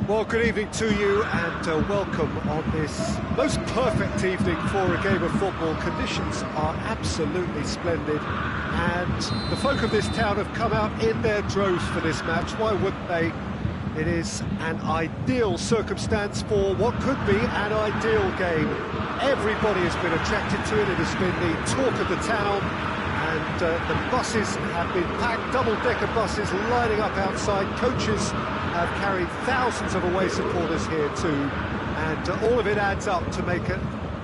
Well, good evening to you and welcome on this most perfect evening for a game of football. Conditions are absolutely splendid and the folk of this town have come out in their droves for this match. Why wouldn't they? It is an ideal circumstance for what could be an ideal game. Everybody has been attracted to it. It has been the talk of the town. And the buses have been packed, double-decker buses lining up outside. Coaches have carried thousands of away supporters here too. And all of it adds up to make a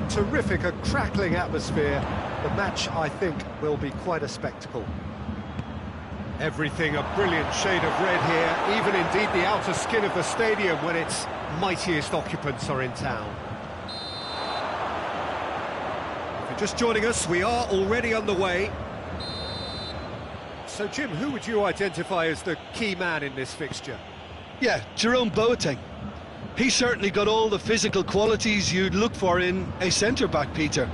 terrific, a crackling atmosphere. The match, I think, will be quite a spectacle. Everything a brilliant shade of red here, even indeed the outer skin of the stadium when its mightiest occupants are in town. If you're just joining us, we are already underway. So, Jim, who would you identify as the key man in this fixture? Yeah, Jerome Boateng. He certainly got all the physical qualities you'd look for in a centre-back, Peter.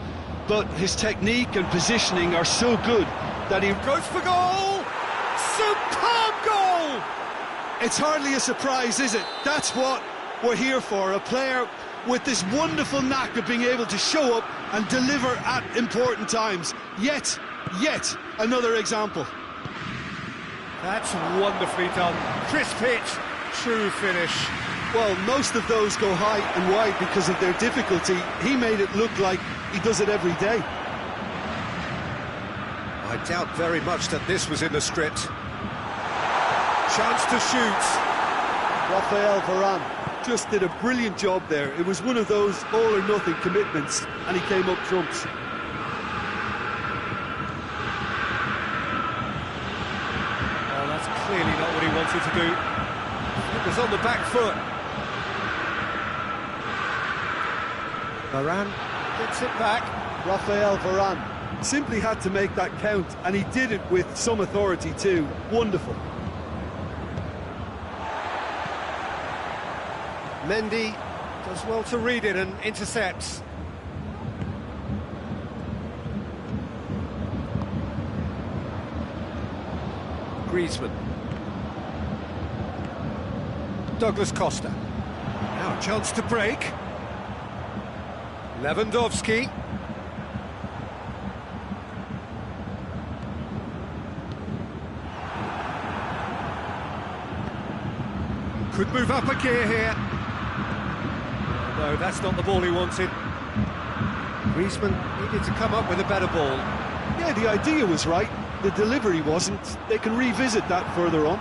But his technique and positioning are so good that he goes for goal! Superb goal! It's hardly a surprise, is it? That's what we're here for, a player with this wonderful knack of being able to show up and deliver at important times. Yet another example. That's wonderfully done. Crisp hit, true finish. Well, most of those go high and wide because of their difficulty. He made it look like he does it every day. I doubt very much that this was in the script. Chance to shoot. Rafael Varane just did a brilliant job there. It was one of those all-or-nothing commitments, and he came up trumps. Oh, that's clearly not what he wanted to do. It was on the back foot. Varane gets it back. Rafael Varane simply had to make that count, and he did it with some authority too. Wonderful. Mendy does well to read it and intercepts. Griezmann. Douglas Costa. Now a chance to break. Lewandowski. Could move up a gear here. No, that's not the ball he wanted. Griezmann needed to come up with a better ball. Yeah, the idea was right. The delivery wasn't. They can revisit that further on.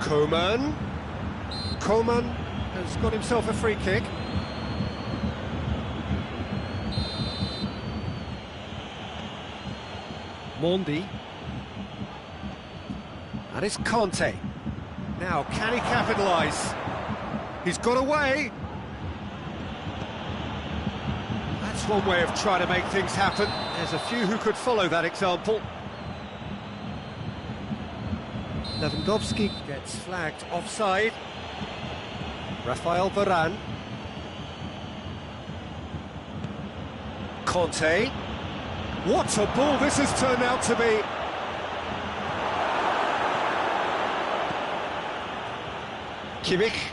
Coman has got himself a free kick. Mondi. And it's Conte. Now, can he capitalise? He's got away. That's one way of trying to make things happen. There's a few who could follow that example. Lewandowski gets flagged offside. Rafael Varane. Conte. What a ball this has turned out to be. Kimmich.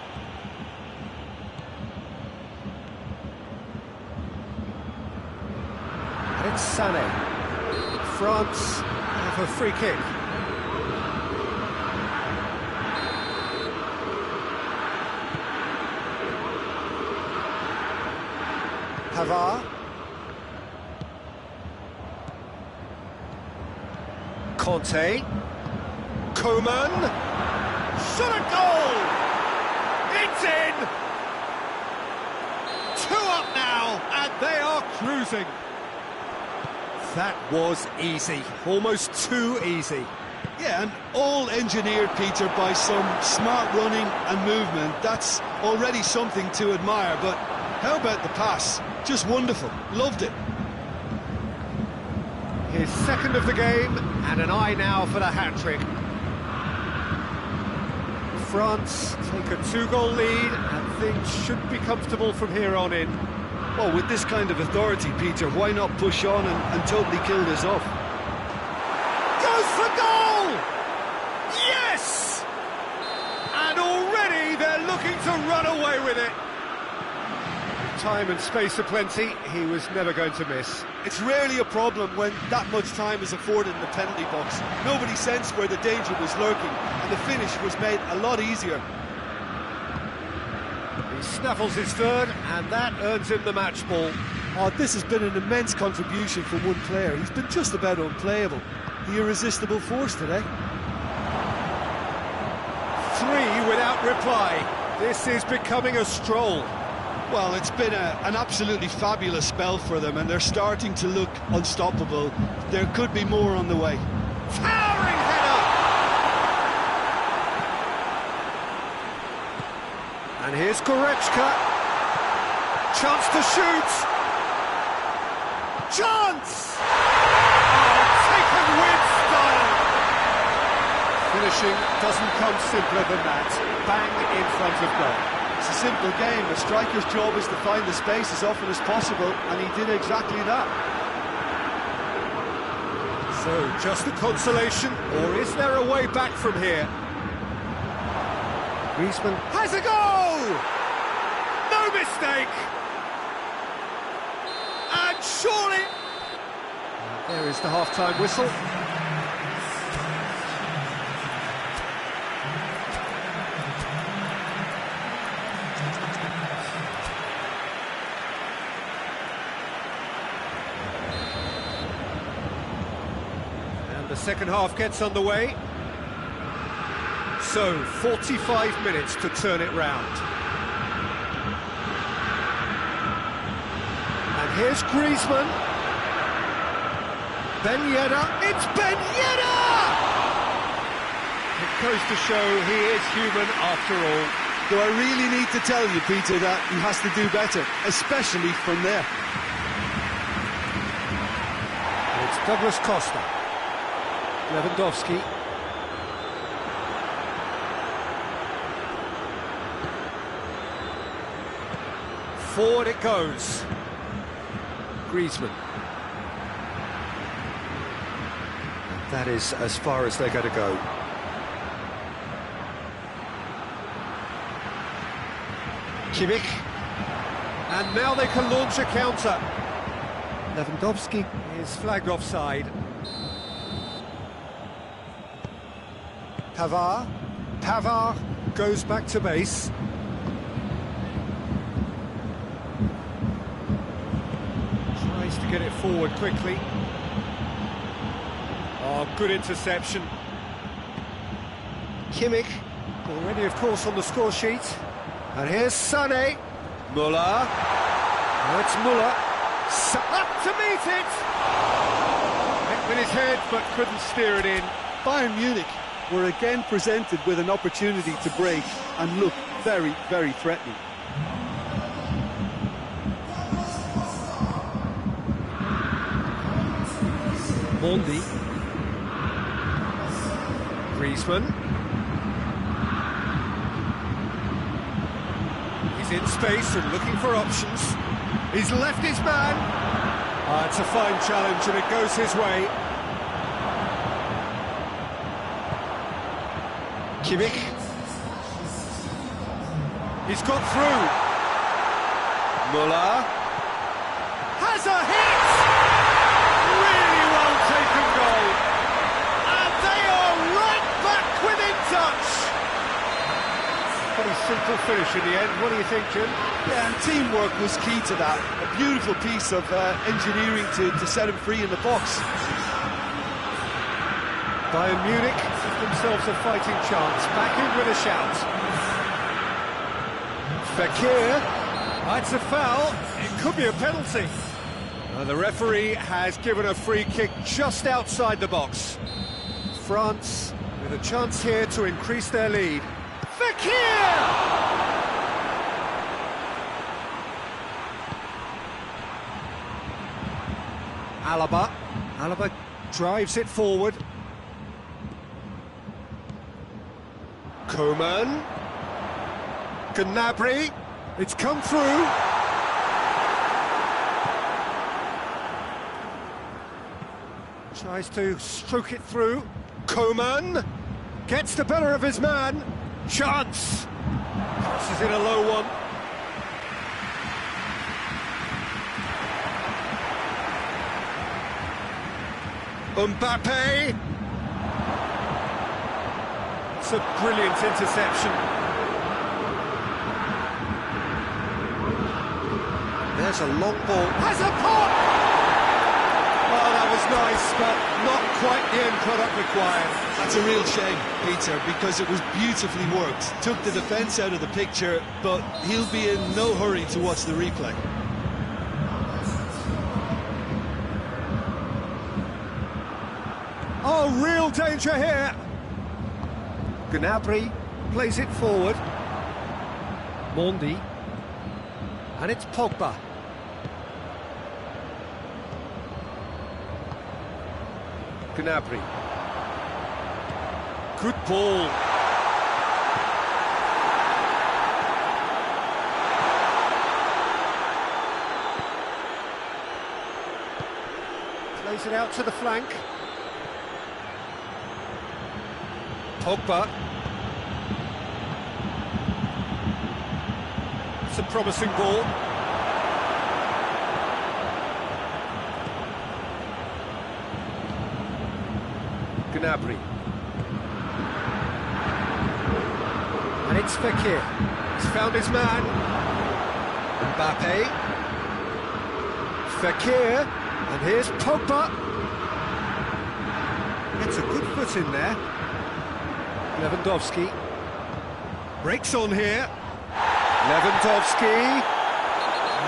And it's Sané. France have a free kick. Pavard. Conte. Coman. Shot a goal! It's in! 2 up now, and they are cruising. That was easy, almost too easy. Yeah, and all engineered, Peter, by some smart running and movement. That's already something to admire, but how about the pass? Just wonderful, loved it. His second of the game, and an eye now for the hat-trick. France take a 2-goal lead, and things should be comfortable from here on in. Well, with this kind of authority, Peter, why not push on and totally kill this off? Goes for goal! Yes! looking to run away with it. Time and space aplenty, he was never going to miss. It's rarely a problem when that much time is afforded in the penalty box. Nobody sensed where the danger was lurking, and the finish was made a lot easier. He snaffles his third, and that earns him the match ball. Oh, this has been an immense contribution from one player. He's been just about unplayable. The irresistible force today. 3 without reply. This is becoming a stroll. Well, it's been an absolutely fabulous spell for them, and they're starting to look unstoppable. There could be more on the way. Towering header! And here's Goretzka. Chance to shoot. Chance! Oh, taken with style. Finishing doesn't come simpler than that. Bang in front of goal. It's a simple game. A striker's job is to find the space as often as possible, and he did exactly that. So, just a consolation, or is there a way back from here? Griezmann has a goal! No mistake! And surely... There is the half-time whistle. The second half gets underway. So, 45 minutes to turn it round. And here's Griezmann. Ben Yedder. It's Ben Yedder! It goes to show he is human after all. Do I really need to tell you, Peter, that he has to do better, especially from there? It's Douglas Costa. Lewandowski. Forward it goes. Griezmann. That is as far as they're going to go. Kimmich. And now they can launch a counter. Lewandowski is flagged offside. Pavard goes back to base. Tries to get it forward quickly. Oh, good interception. Kimmich, already of course on the score sheet. And here's Sané. Müller. Now it's Müller. Up to meet it! Hit with his head, but couldn't steer it in. Bayern Munich were again presented with an opportunity to break and look very, very threatening. Mondi. Griezmann. He's in space and looking for options. He's left his man. It's a fine challenge and it goes his way. Kimmich. He's got through. Müller. Has a hit! Really well taken goal. And they are right back within touch. Pretty simple finish in the end. What do you think, Jim? Yeah, and teamwork was key to that. A beautiful piece of engineering to set him free in the box. Bayern Munich give themselves a fighting chance. Back in with a shout. Fekir. It's a foul. It could be a penalty. The referee has given a free kick just outside the box. France with a chance here to increase their lead. Fekir! Alaba drives it forward. Coman. Gnabry. It's come through. Tries to stroke it through. Coman gets the better of his man. Chance. Crosses in a low one. Mbappe. It's a brilliant interception. There's a long ball. Has a pop! Oh, that was nice, but not quite the end product required. That's a real shame, Peter, because it was beautifully worked. Took the defence out of the picture, but he'll be in no hurry to watch the replay. Oh, real danger here. Gnabry plays it forward. Mondi. And it's Pogba. Gnabry. Good ball. Plays it out to the flank. Pogba. It's a promising ball. Gnabry. And it's Fekir. He's found his man. Mbappe. Fekir. And here's Pogba. Gets a good foot in there. Lewandowski. Breaks on here. Lewandowski.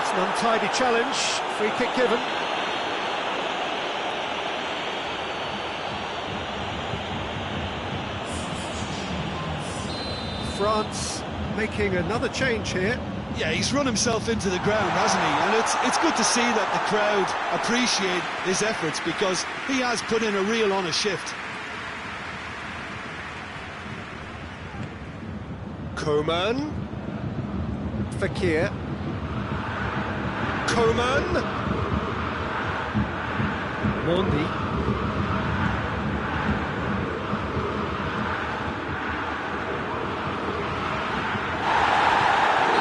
It's an untidy challenge. Free kick given. France making another change here. Yeah, he's run himself into the ground, hasn't he? And it's good to see that the crowd appreciate his efforts, because he has put in a real honest shift. Coman. Fekir. Coman. Mondi.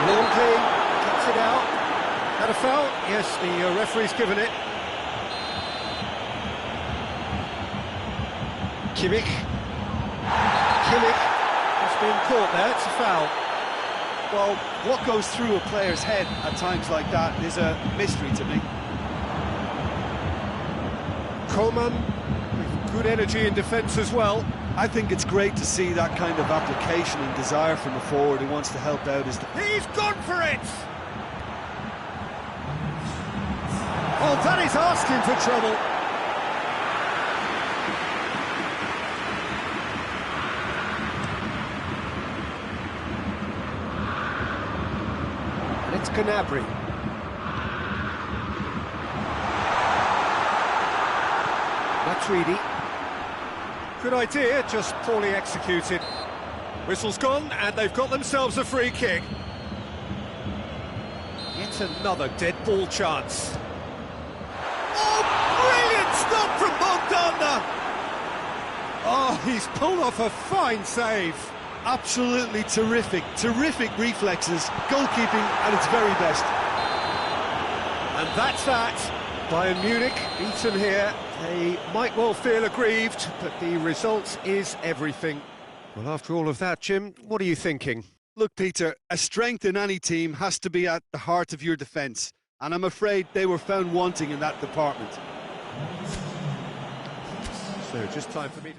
Long play, cuts it out. Had a foul? Yes, the referee's given it. Kimmich. Kimmich has been caught there, it's a foul. Well, what goes through a player's head at times like that is a mystery to me. Coman with good energy in defence as well. I think it's great to see that kind of application and desire from a forward who wants to help out his... He's gone for it! Oh, that is asking for trouble. And it's Gnabry. Matuidi. Good idea, just poorly executed. Whistle's gone, and they've got themselves a free kick. Yet another dead ball chance. Oh, brilliant stop from Bogdana! Oh, he's pulled off a fine save. Absolutely terrific reflexes, goalkeeping at its very best. And that's that. Bayern Munich beaten here. They might well feel aggrieved, but the result is everything. Well, after all of that, Jim, what are you thinking? Look, Peter, a strength in any team has to be at the heart of your defence, and I'm afraid they were found wanting in that department. So, just time for me to...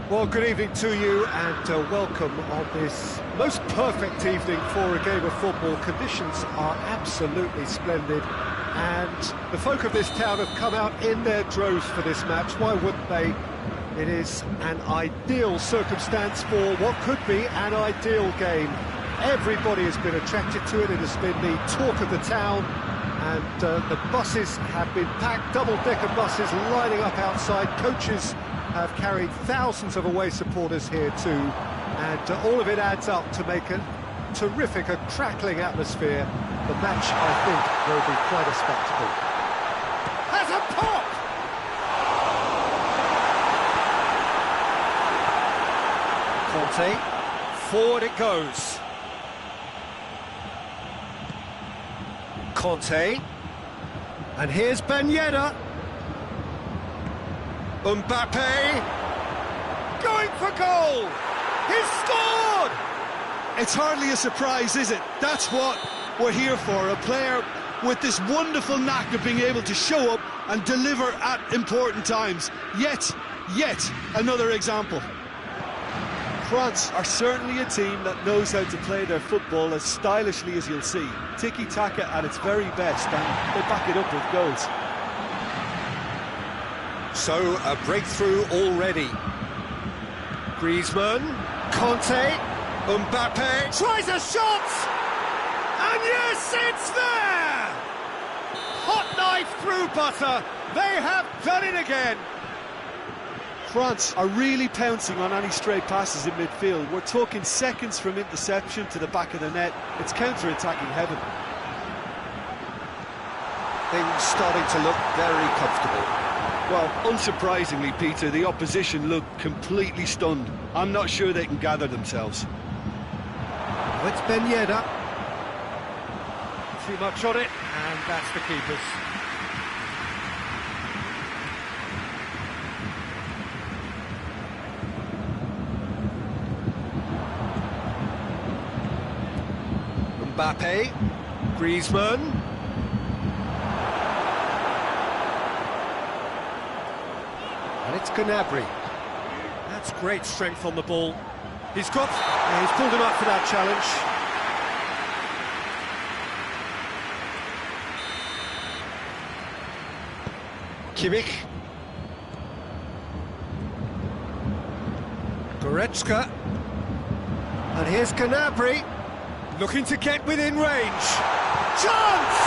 Well, good evening to you and welcome on this most perfect evening for a game of football. Conditions are absolutely splendid and the folk of this town have come out in their droves for this match. Why wouldn't they? It is an ideal circumstance for what could be an ideal game. Everybody has been attracted to it. It has been the talk of the town and the buses have been packed, double-decker buses lining up outside. Coaches have carried thousands of away supporters here too, and all of it adds up to make a terrific, a crackling atmosphere. The match, I think, will be quite a spectacle. Has a pop! Conte, forward it goes. Conte, and here's Ben Yedder. Mbappe, going for goal! He's scored! It's hardly a surprise, is it? That's what we're here for, a player with this wonderful knack of being able to show up and deliver at important times. Yet another example. France are certainly a team that knows how to play their football as stylishly as you'll see. Tiki-taka at its very best, and they back it up with goals. So, a breakthrough already. Griezmann, Conte, Mbappe, tries a shot! And yes, it's there! Hot knife through butter, they have done it again! France are really pouncing on any stray passes in midfield. We're talking seconds from interception to the back of the net. It's counter-attacking heaven. Things starting to look very comfortable. Well, unsurprisingly, Peter, the opposition look completely stunned. I'm not sure they can gather themselves. It's Ben Yedder. Too much on it, and that's the keeper's. Mbappe, Griezmann. And it's Gnabry. That's great strength on the ball. He's pulled him up for that challenge. Kimmich. Goretzka. And here's Gnabry. Looking to get within range. Chance!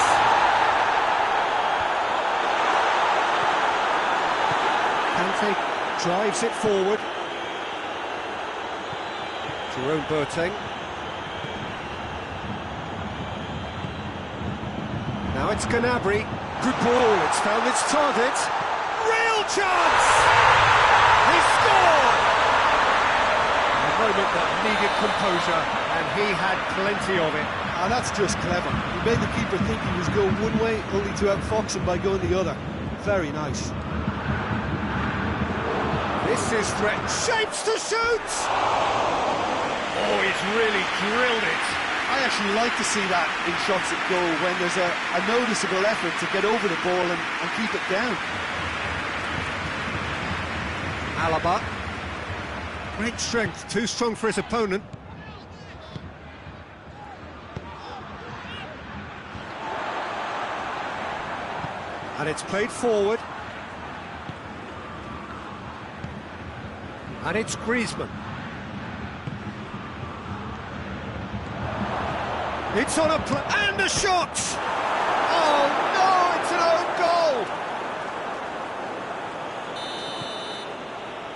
Kante drives it forward. Jerome Boateng. Now it's Gnabry. Good ball, it's found its target. Real chance! He scored! A moment that needed composure, and he had plenty of it. And that's just clever. He made the keeper think he was going one way, only to outfox him by going the other. Very nice. This is threat. Shapes to shoot! Oh, he's really drilled it. I actually like to see that in shots at goal when there's a noticeable effort to get over the ball and keep it down. Alaba. Great strength, too strong for his opponent. And it's played forward. And it's Griezmann. It's on a and a shot! Oh no, it's an own goal!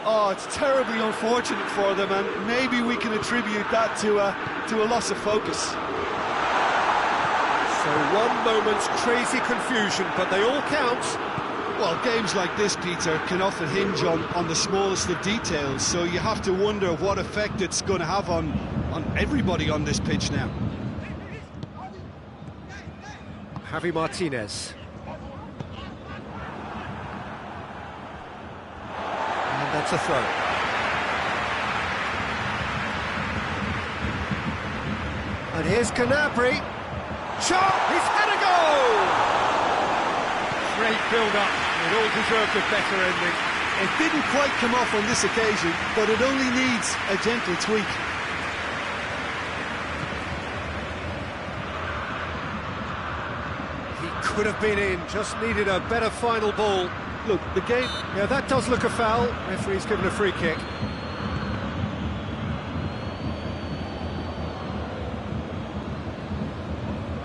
Oh, it's terribly unfortunate for them, and maybe we can attribute that to a loss of focus. So one moment's crazy confusion, but they all count. Well, games like this, Peter, can often hinge on the smallest of details, so you have to wonder what effect it's going to have on everybody on this pitch now. Javi Martinez. And that's a throw. And here's Gnabry. Shot! He's had a goal! Great build-up. It all deserved a better ending. It didn't quite come off on this occasion, but it only needs a gentle tweak. He could have been in, just needed a better final ball. Look, the game... Yeah, that does look a foul. Referee's given a free kick.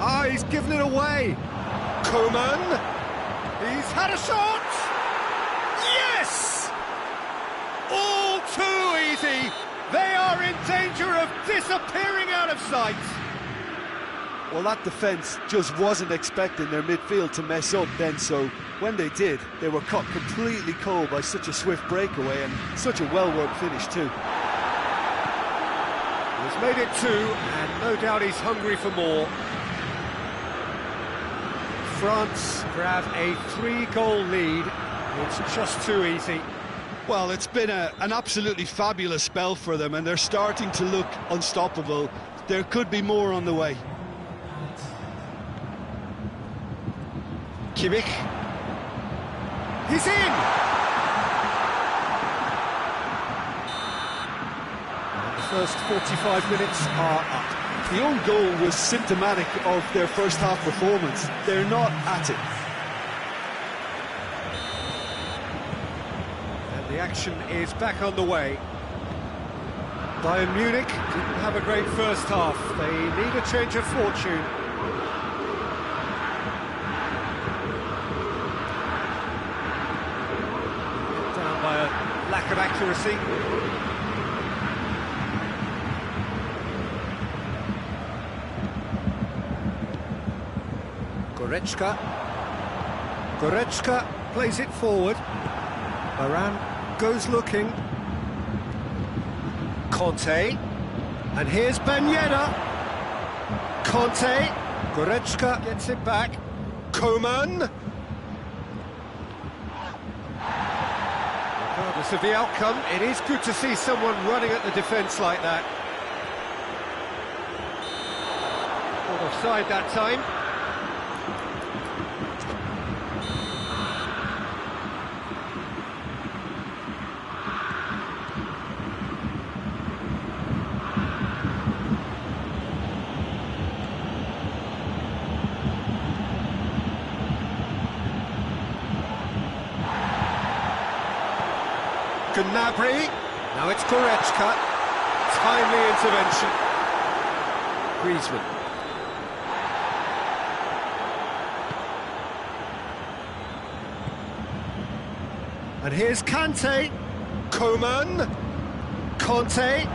Ah, he's given it away. Koeman. He's had a shot. Yes! All too easy. They are in danger of disappearing out of sight. Well, that defence just wasn't expecting their midfield to mess up then, so when they did, they were caught completely cold by such a swift breakaway and such a well-worked finish too. He's made it 2, and no doubt he's hungry for more. France grab a 3-goal lead. It's just too easy. Well, it's been an absolutely fabulous spell for them, and they're starting to look unstoppable. There could be more on the way. Kimmich. He's in! And the first 45 minutes are up. The own goal was symptomatic of their first half performance. They're not at it. And the action is back on the way. Bayern Munich didn't have a great first half. They need a change of fortune. Down by a lack of accuracy. Goretzka plays it forward. Varane goes looking. Conte. And here's Ben Yedder. Conte. Goretzka gets it back. Koeman. Regardless of the outcome, it is good to see someone running at the defence like that. Caught offside that time. Gnabry, now it's Goretzka, timely intervention. Griezmann. And here's Kante, Koeman, Conte.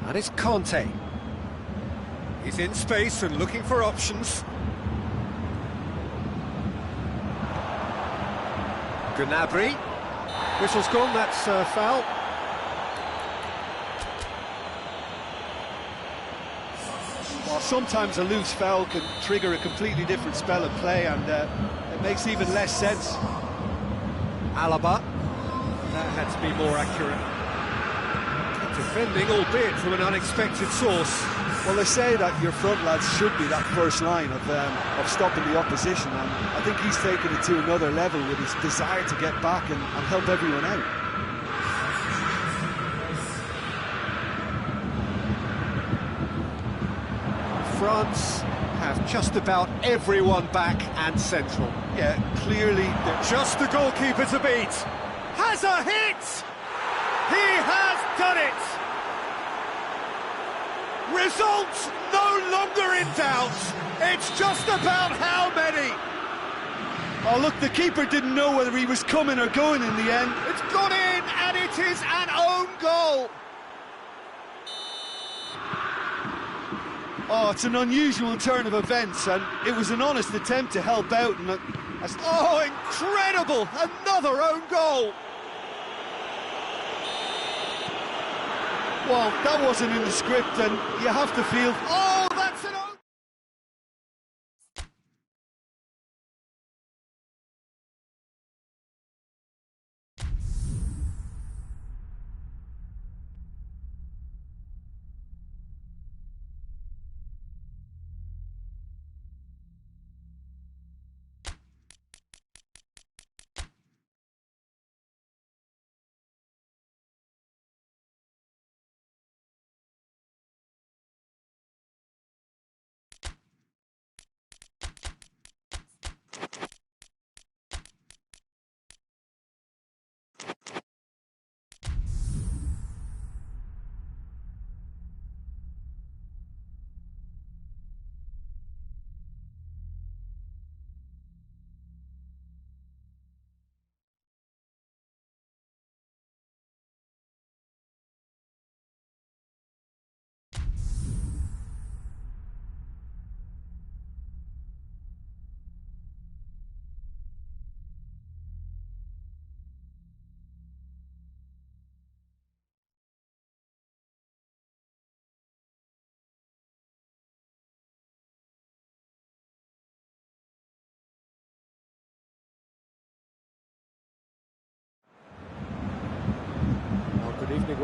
And it's Conte. He's in space and looking for options. Gnabry. Whistle's gone, that's foul. Well, sometimes a loose foul can trigger a completely different spell of play, and it makes even less sense. Alaba. That had to be more accurate. Defending, albeit from an unexpected source. Well, they say that your front lads should be that first line of stopping the opposition, and I think he's taken it to another level with his desire to get back and help everyone out. France have just about everyone back and central. Yeah, clearly just the goalkeeper to beat. Has a hit! He has done it! Results no longer in doubt. It's just about how many. Oh, look, the keeper didn't know whether he was coming or going in the end. It's gone in, and it is an own goal. Oh, it's an unusual turn of events, and it was an honest attempt to help out. And oh, incredible! Another own goal. Well, that wasn't in the script, and you have to feel... Oh, that's an own...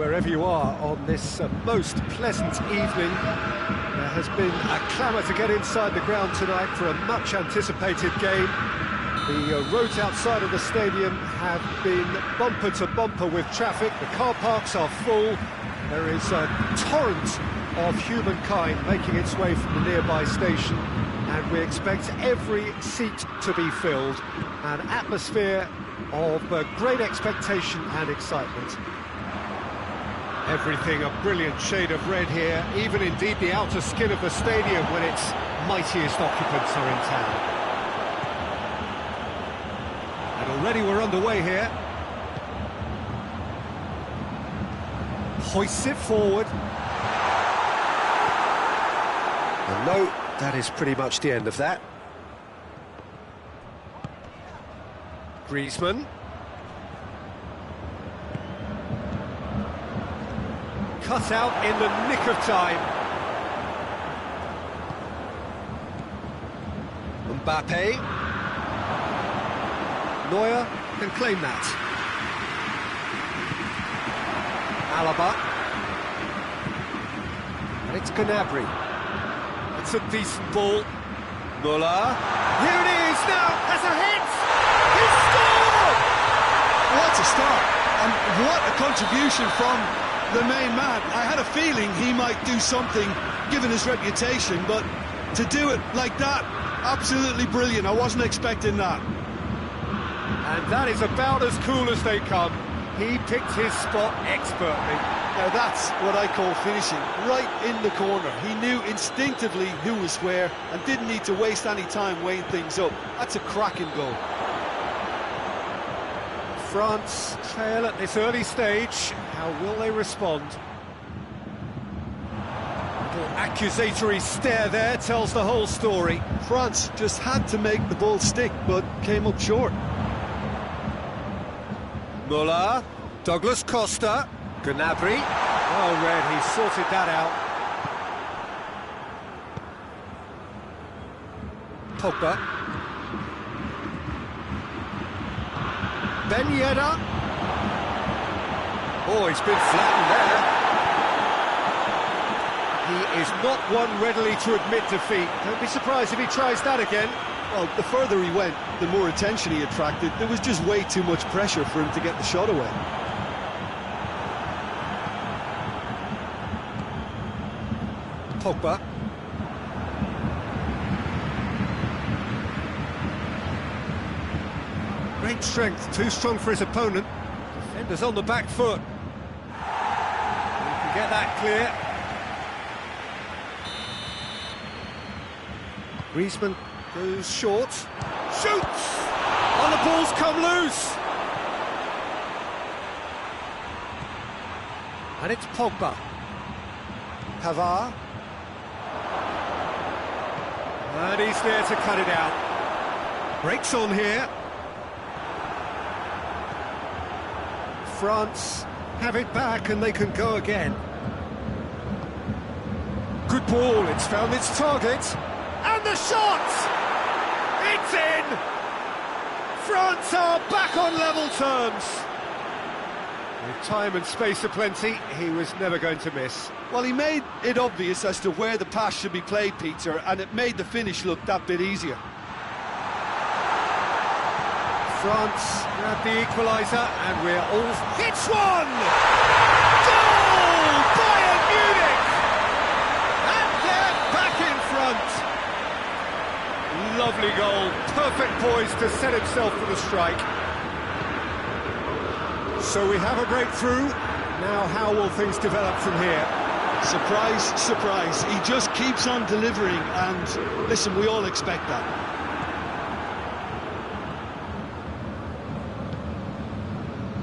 wherever you are on this most pleasant evening. There has been a clamour to get inside the ground tonight for a much-anticipated game. The roads outside of the stadium have been bumper to bumper with traffic. The car parks are full. There is a torrent of humankind making its way from the nearby station, and we expect every seat to be filled. An atmosphere of great expectation and excitement. Everything a brilliant shade of red here, even indeed the outer skin of the stadium when its mightiest occupants are in town. And already we're underway here. Hoists it forward. And no, that is pretty much the end of that. Griezmann. Cut out in the nick of time. Mbappe. Neuer can claim that. Alaba. And it's Gnabry. It's a decent ball. Müller. Here it is now, has a hit! He scored! What a start, and what a contribution from the main man. I had a feeling he might do something, given his reputation, but to do it like that, absolutely brilliant. I wasn't expecting that. And that is about as cool as they come. He picked his spot expertly. Now that's what I call finishing, right in the corner. He knew instinctively who was where and didn't need to waste any time weighing things up. That's a cracking goal. France trail at this early stage. How will they respond? Little accusatory stare there tells the whole story. France just had to make the ball stick, but came up short. Müller, Douglas Costa, Gnabry. Well read, he sorted that out. Pogba. Ben Yedder. Oh, he's been flattened there. He is not one readily to admit defeat. Don't be surprised if he tries that again. Well, the further he went, the more attention he attracted. There was just way too much pressure for him to get the shot away. Pogba. Great strength, too strong for his opponent. Defenders on the back foot. He can get that clear. Griezmann goes short. Shoots! And the ball's come loose. And it's Pogba. Pavard. And he's there to cut it out. Breaks on here. France have it back and they can go again. Good ball, it's found its target. And the shot! It's in! France are back on level terms. With time and space aplenty, he was never going to miss. Well, he made it obvious as to where the pass should be played, Peter, and it made the finish look that bit easier. France grab the equaliser, and we're all... Hits one! Goal! Bayern Munich! And they're back in front! Lovely goal, perfect poise to set himself for the strike. So we have a breakthrough. Now how will things develop from here? Surprise, surprise. He just keeps on delivering, and listen, we all expect that.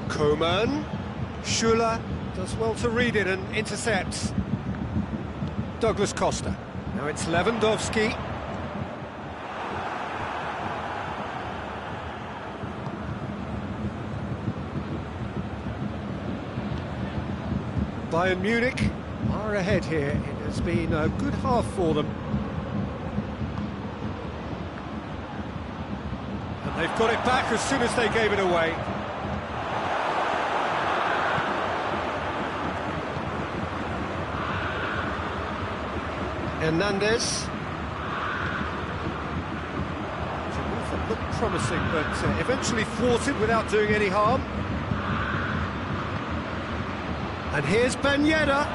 Coman. Schuller does well to read it and intercepts. Douglas Costa. Now it's Lewandowski. Bayern Munich are ahead here. It has been a good half for them. And they've got it back as soon as they gave it away. Hernandez. It's a move that looked promising, but eventually thwarted without doing any harm. And here's Ben Yedder.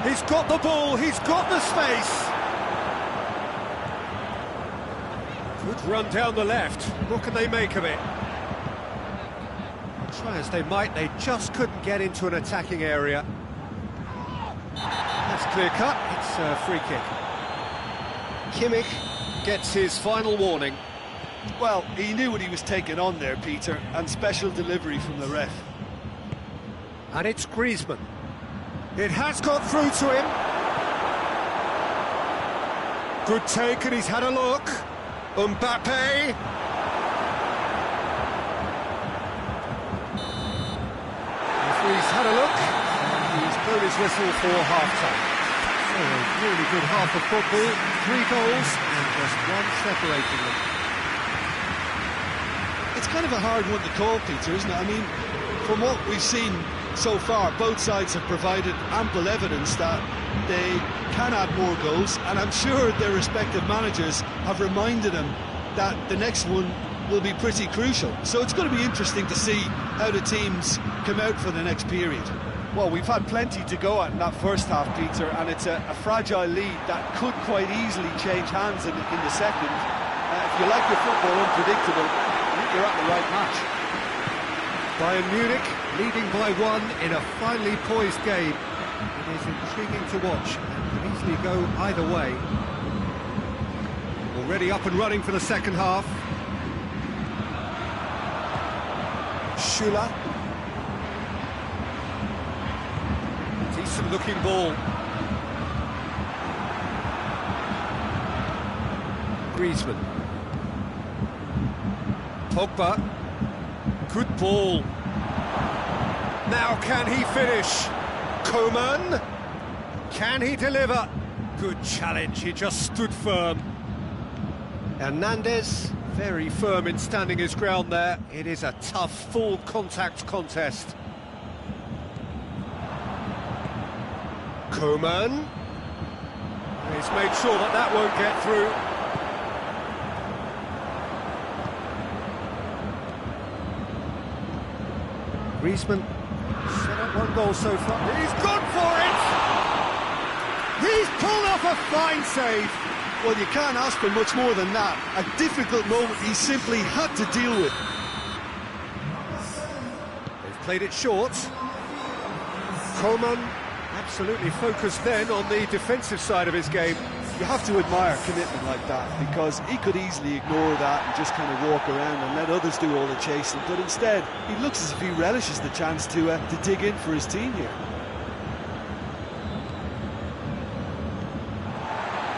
He's got the ball, he's got the space. Good run down the left. What can they make of it? Try as they might, they just couldn't get into an attacking area. That's clear cut, it's a free kick. Kimmich gets his final warning. Well, he knew what he was taking on there, Peter, and special delivery from the ref. And it's Griezmann. It has got through to him. Good take, and he's had a look. Mbappe. Referee's had a look. He's blown his whistle for half-time. So a really good half of football. 3 goals and just one separating them. It's kind of a hard one to call, Peter, isn't it? I mean, from what we've seen so far, both sides have provided ample evidence that they can add more goals, and I'm sure their respective managers have reminded them that the next one will be pretty crucial. So it's going to be interesting to see how the teams come out for the next period. Well, we've had plenty to go at in that first half, Peter, and it's a fragile lead that could quite easily change hands in the second. If you like your football unpredictable, I think you're at the right match. Bayern Munich leading by 1 in a finely poised game. It is intriguing to watch and can easily go either way. Already up and running for the second half. Schüller. Decent looking ball. Griezmann. Pogba. Good ball. Now can he finish? Coman. Can he deliver? Good challenge, he just stood firm. Hernandez, very firm in standing his ground there. It is a tough, full contact contest. Coman. He's made sure that that won't get through. Griezmann set up 1 goal so far. He's gone for it! He's pulled off a fine save. Well, you can't ask for much more than that. A difficult moment he simply had to deal with. They've played it short. Coman absolutely focused then on the defensive side of his game. You have to admire commitment like that, because he could easily ignore that and just kind of walk around and let others do all the chasing, but instead he looks as if he relishes the chance to dig in for his team here.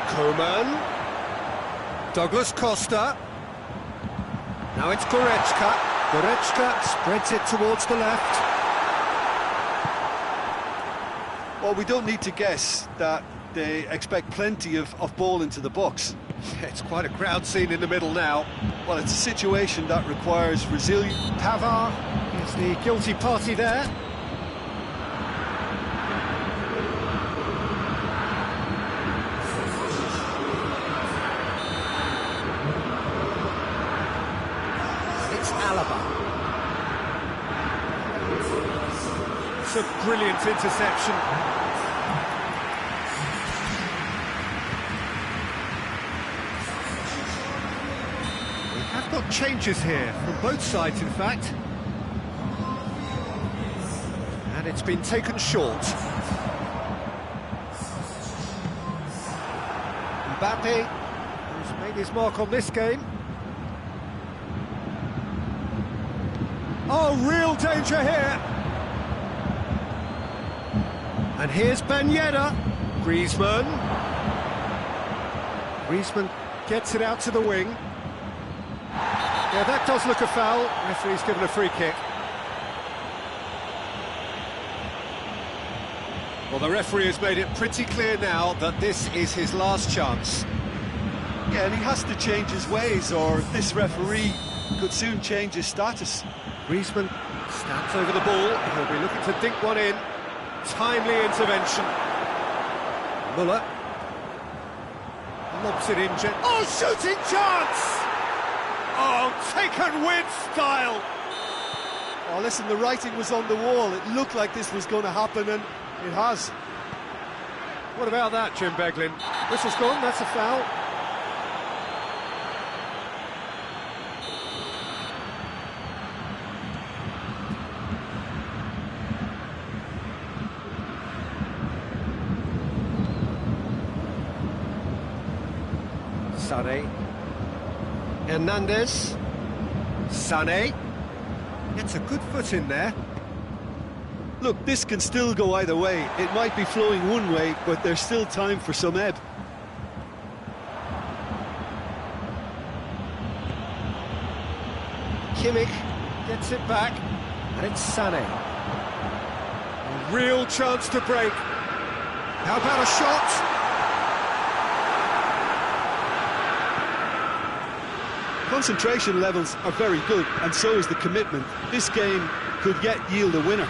Coman. Douglas Costa. Now it's Goretzka. Goretzka spreads it towards the left. Well, we don't need to guess that they expect plenty of ball into the box. It's quite a crowd scene in the middle now. Well, it's a situation that requires resilience. Pavard is the guilty party there. It's Alaba. It's a brilliant interception. Got changes here from both sides, in fact, and it's been taken short. Mbappe, who's made his mark on this game. Oh, real danger here. And here's Ben Yedder. Griezmann. Griezmann gets it out to the wing. Yeah, that does look a foul. Referee's given a free kick. Well, the referee has made it pretty clear now that this is his last chance. Yeah, and he has to change his ways, or this referee could soon change his status. Griezmann stands over the ball. He'll be looking to dink one in. Timely intervention. Müller. Lobs it in. Oh, shooting chance! Oh, taken with style. Oh, listen, the writing was on the wall. It looked like this was going to happen, and it has. What about that, Jim Beglin? Whistle's gone, that's a foul. Sané. Hernandez. Sané. Gets a good foot in there. Look, this can still go either way. It might be flowing one way, but there's still time for some ebb. Kimmich gets it back, and it's Sané. A real chance to break. How about a shot? Concentration levels are very good, and so is the commitment. This game could yet yield a winner.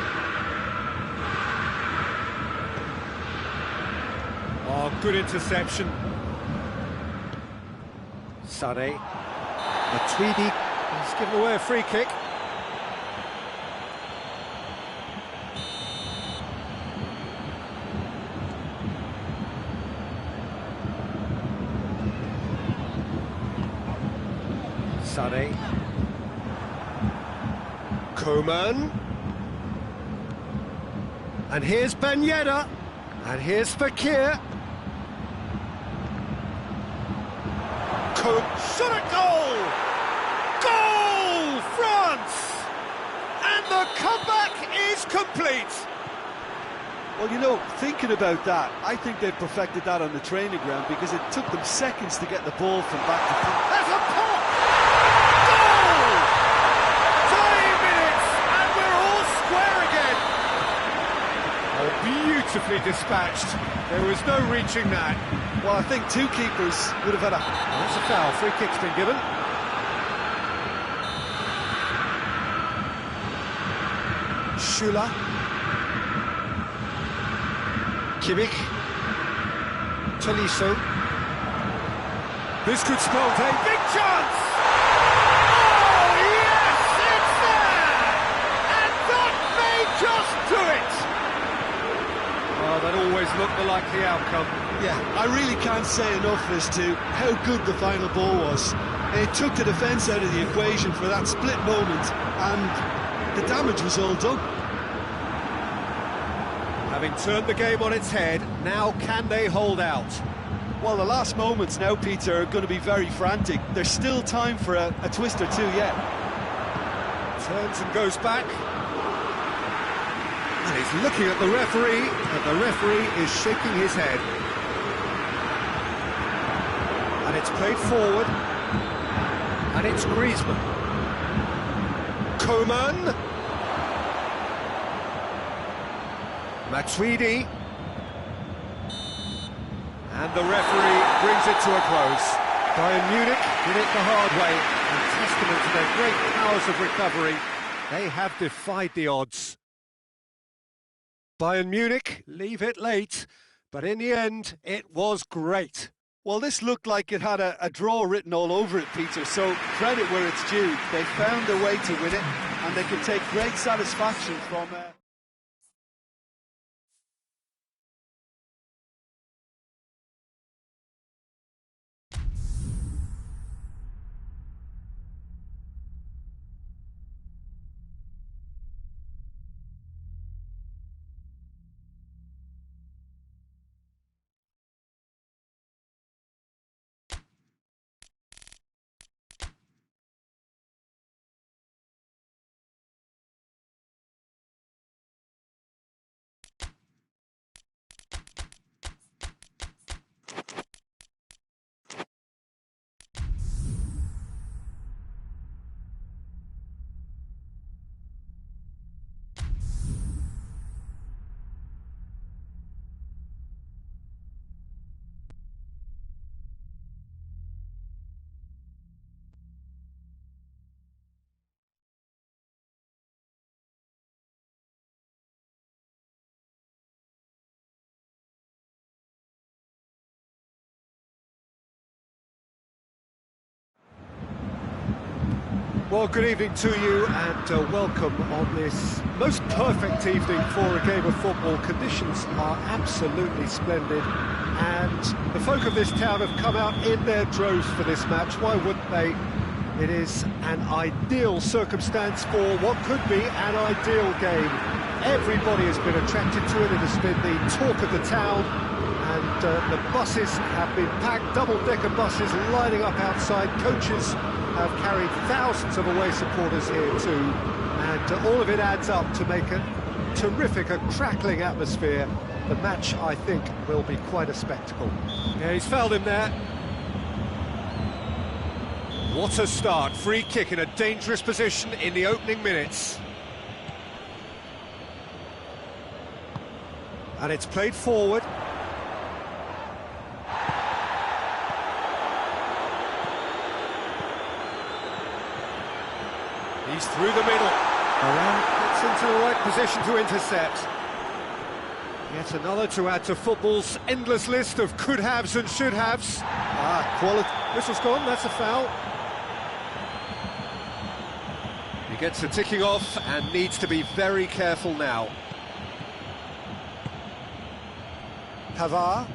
Oh, good interception. Sané. Matuidi has given away a free kick. Sané. Coman. And here's Ben Yedder. And here's Fakir. Shot at goal! Goal! France! And the comeback is complete. Well, you know, thinking about that, I think they've perfected that on the training ground, because it took them seconds to get the ball from back to front. There's a pop! Goal! 20 minutes and we're all square again. Oh, beautifully dispatched. There was no reaching that. Well, I think two keepers would have had a... That's a foul. Free kick's been given. Schüller. Kimmich. Tolisso. This could spell a big chance! Oh, yes! It's there! And that may just do it! Oh, that always looked the likely outcome. Yeah, I really can't say enough as to how good the final ball was. It took the defence out of the equation for that split moment, and the damage was all done. Having turned the game on its head, now can they hold out? Well, the last moments now, Peter, are going to be very frantic. There's still time for a twist or two yet. Turns and goes back. And he's looking at the referee, and the referee is shaking his head. And it's played forward. And it's Griezmann. Coman. Matuidi. And the referee brings it to a close. Bayern Munich did it the hard way, and testament to their great powers of recovery. They have defied the odds. Bayern Munich leave it late, but in the end, it was great. Well, this looked like it had a draw written all over it, Peter, so credit where it's due. They found a way to win it, and they can take great satisfaction from... Well, good evening to you and welcome on this most perfect evening for a game of football. Conditions are absolutely splendid and the folk of this town have come out in their droves for this match. Why wouldn't they? It is an ideal circumstance for what could be an ideal game. Everybody has been attracted to it. It has been the talk of the town and the buses have been packed, double-decker buses lining up outside. Coaches have carried thousands of away supporters here too, and all of it adds up to make a terrific, a crackling atmosphere. The match, I think, will be quite a spectacle. Yeah, he's fouled him there. What a start, free kick in a dangerous position in the opening minutes. And it's played forward. He's through the middle. Around gets into the right position to intercept. Yet another to add to football's endless list of could-haves and should-haves. Quality. Whistle's gone, that's a foul. He gets the ticking off and needs to be very careful now. Pavard.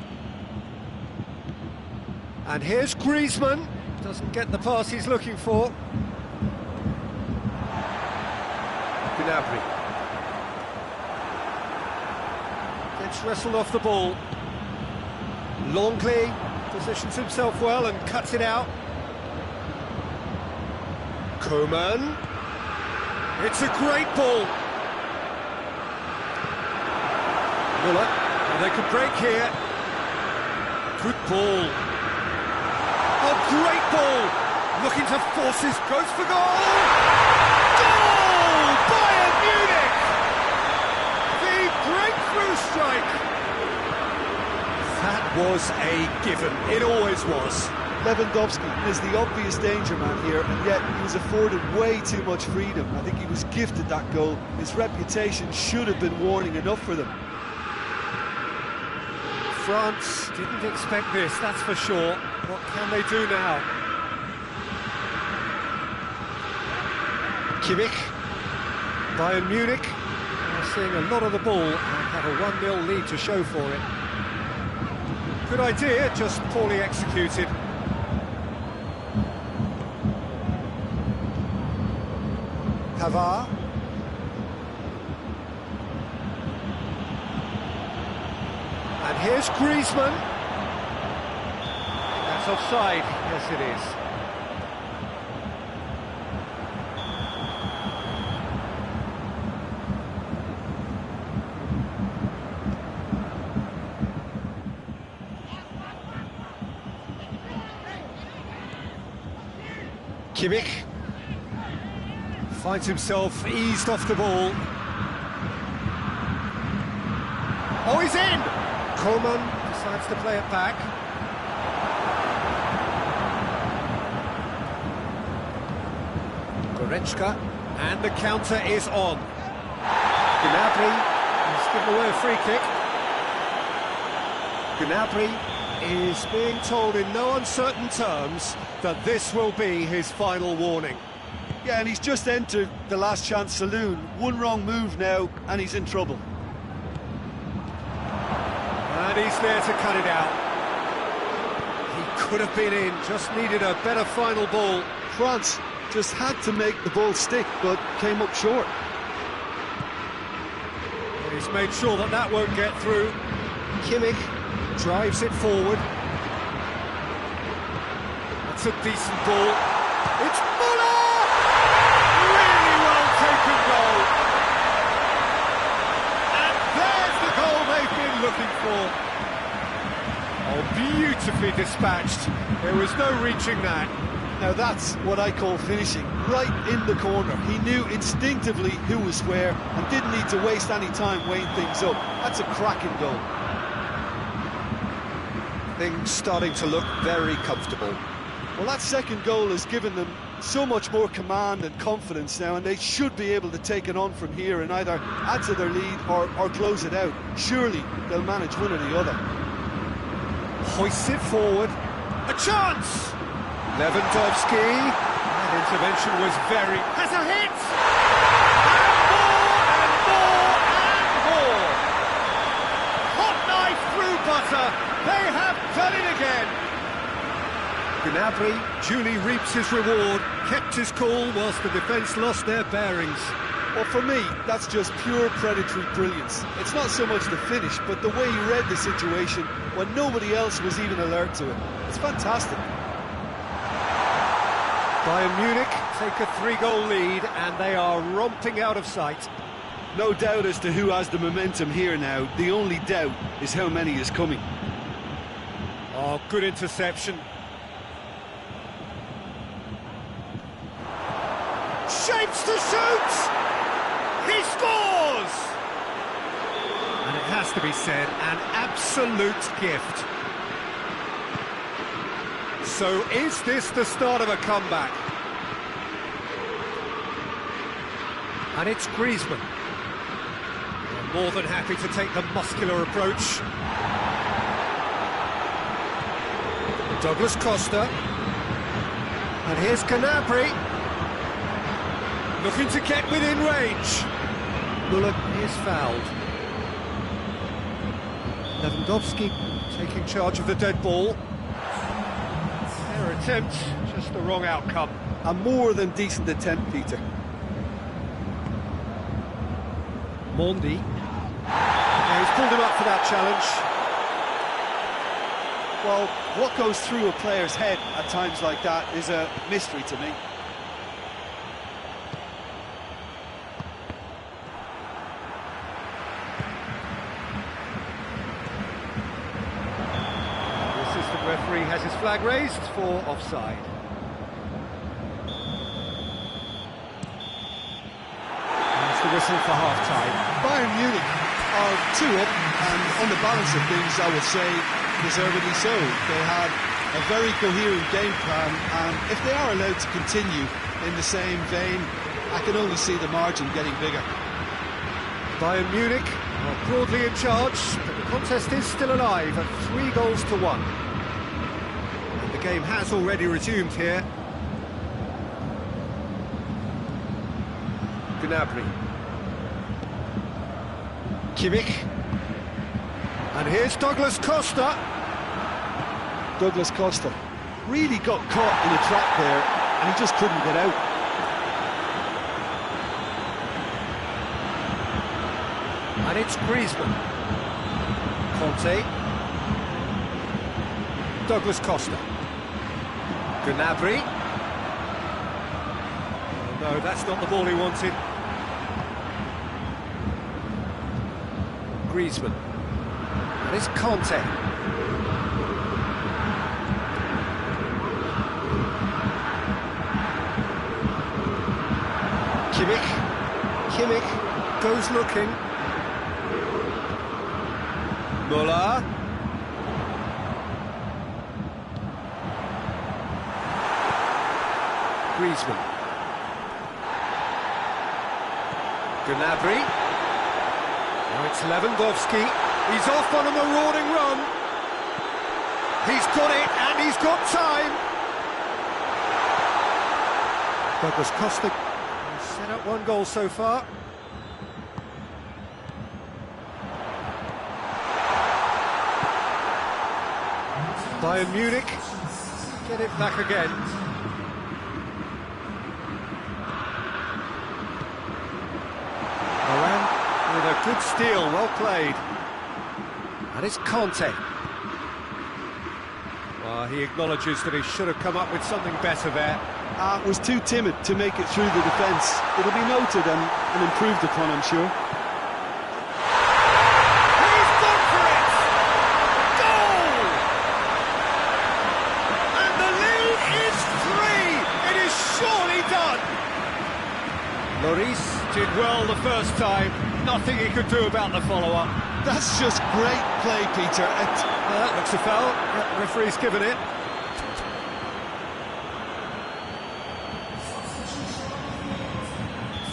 And here's Griezmann. Doesn't get the pass he's looking for. Gnabry. Gets wrestled off the ball. Longley positions himself well and cuts it out. Coman. It's a great ball. Muller. And they could break here. Good ball. Oh, great ball. Looking to force his goes for goal. Goal! Bayern Munich! The breakthrough strike. That was a given. It always was. Lewandowski is the obvious danger man here, and yet he was afforded way too much freedom. I think he was gifted that goal. His reputation should have been warning enough for them. France didn't expect this, that's for sure. What can they do now? Kimmich, Bayern Munich are seeing a lot of the ball and have a 1-0 lead to show for it. Good idea, just poorly executed. Pavard. And here's Griezmann. That's offside. Yes, it is. Kimmich finds himself eased off the ball. Oh, he's in! Coman decides to play it back. Goretzka, and the counter is on. Gnabry has given away a free kick. Gnabry is being told in no uncertain terms that this will be his final warning. Yeah, and he's just entered the last chance saloon. One wrong move now, and he's in trouble. And he's there to cut it out. He could have been in, just needed a better final ball. France just had to make the ball stick, but came up short. He's made sure that that won't get through. Kimmich drives it forward. That's a decent ball. It's Muller! Really well taken goal. And there's the goal they've been looking for. Oh, beautifully dispatched. There was no reaching that. Now that's what I call finishing, right in the corner. He knew instinctively who was where and didn't need to waste any time weighing things up. That's a cracking goal. Things starting to look very comfortable. Well, that second goal has given them so much more command and confidence now, and they should be able to take it on from here and either add to their lead or close it out. Surely they'll manage one or the other. Hoists it forward. A chance! Lewandowski. And intervention was very... Has a hit! And more and more! Hot knife through butter! They have done it again! Gnabry duly reaps his reward, kept his cool whilst the defence lost their bearings. Well, for me, that's just pure predatory brilliance. It's not so much the finish, but the way he read the situation when nobody else was even alert to it. It's fantastic. Bayern Munich take a 3-goal lead and they are romping out of sight. No doubt as to who has the momentum here now. The only doubt is how many is coming. Oh, good interception. Shapes to shoot! He scores! And it has to be said, an absolute gift. So is this the start of a comeback? And it's Griezmann. More than happy to take the muscular approach. Douglas Costa. And here's Gnabry. Looking to get within range. Müller is fouled. Lewandowski taking charge of the dead ball. Their attempt, just the wrong outcome. A more than decent attempt, Peter. Mondi. Yeah, he's pulled him up for that challenge. Well, what goes through a player's head at times like that is a mystery to me. The referee has his flag raised for offside. That's the whistle for half-time. Bayern Munich are 2 up, and on the balance of things, I would say, deservedly so. They had a very coherent game plan, and if they are allowed to continue in the same vein, I can only see the margin getting bigger. Bayern Munich are broadly in charge, but the contest is still alive at 3-1. The game has already resumed here. Gnabry. Kimmich. And here's Douglas Costa. Douglas Costa really got caught in a trap there, and he just couldn't get out. And it's Griezmann. Conte. Douglas Costa. Gnabry. Oh, no, that's not the ball he wanted. Griezmann. And it's Conte. Kimmich goes looking. Müller. Griezmann. Gnabry. Now it's Lewandowski. He's off on a marauding run. He's got it and he's got time. Douglas Costa has set up 1 goal so far. Bayern Munich get it back again. With a good steal, well played. And it's Conte. Well, he acknowledges that he should have come up with something better there. Was too timid to make it through the defence. It'll be noted and improved upon, I'm sure. He's gone for it! Goal! And the lead is 3! It is surely done! Lloris did well the first time. Nothing he could do about the follow-up. That's just great play, Peter. That looks a foul. Yep, the referee's given it.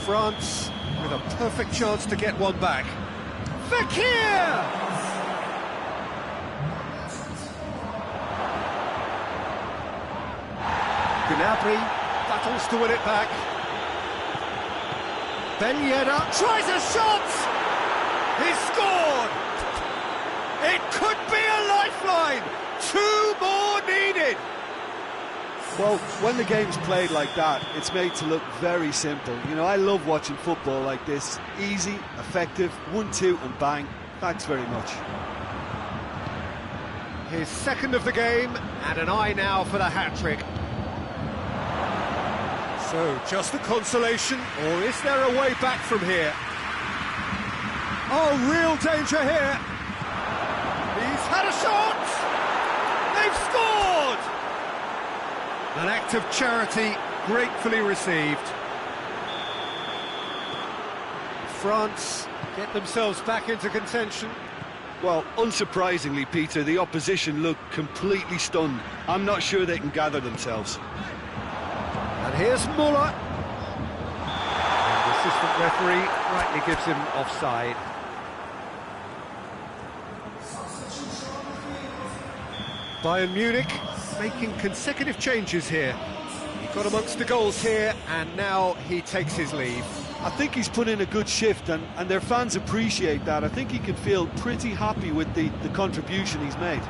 France with a perfect chance to get one back. Fekir! Gnabry, but battles to win it back. Ben Yedder tries a shot! He's scored! It could be a lifeline! 2 more needed! Well, when the game's played like that, it's made to look very simple. You know, I love watching football like this. Easy, effective, 1-2 and bang. Thanks very much. His second of the game, and an eye now for the hat-trick. So, just a consolation, or is there a way back from here? Oh, real danger here! He's had a shot! They've scored! An act of charity gratefully received. France get themselves back into contention. Well, unsurprisingly, Peter, the opposition look completely stunned. I'm not sure they can gather themselves. And here's Muller. And the assistant referee rightly gives him offside. Bayern Munich making consecutive changes here. He got amongst the goals here, and now he takes his leave. I think he's put in a good shift, and their fans appreciate that. I think he can feel pretty happy with the contribution he's made.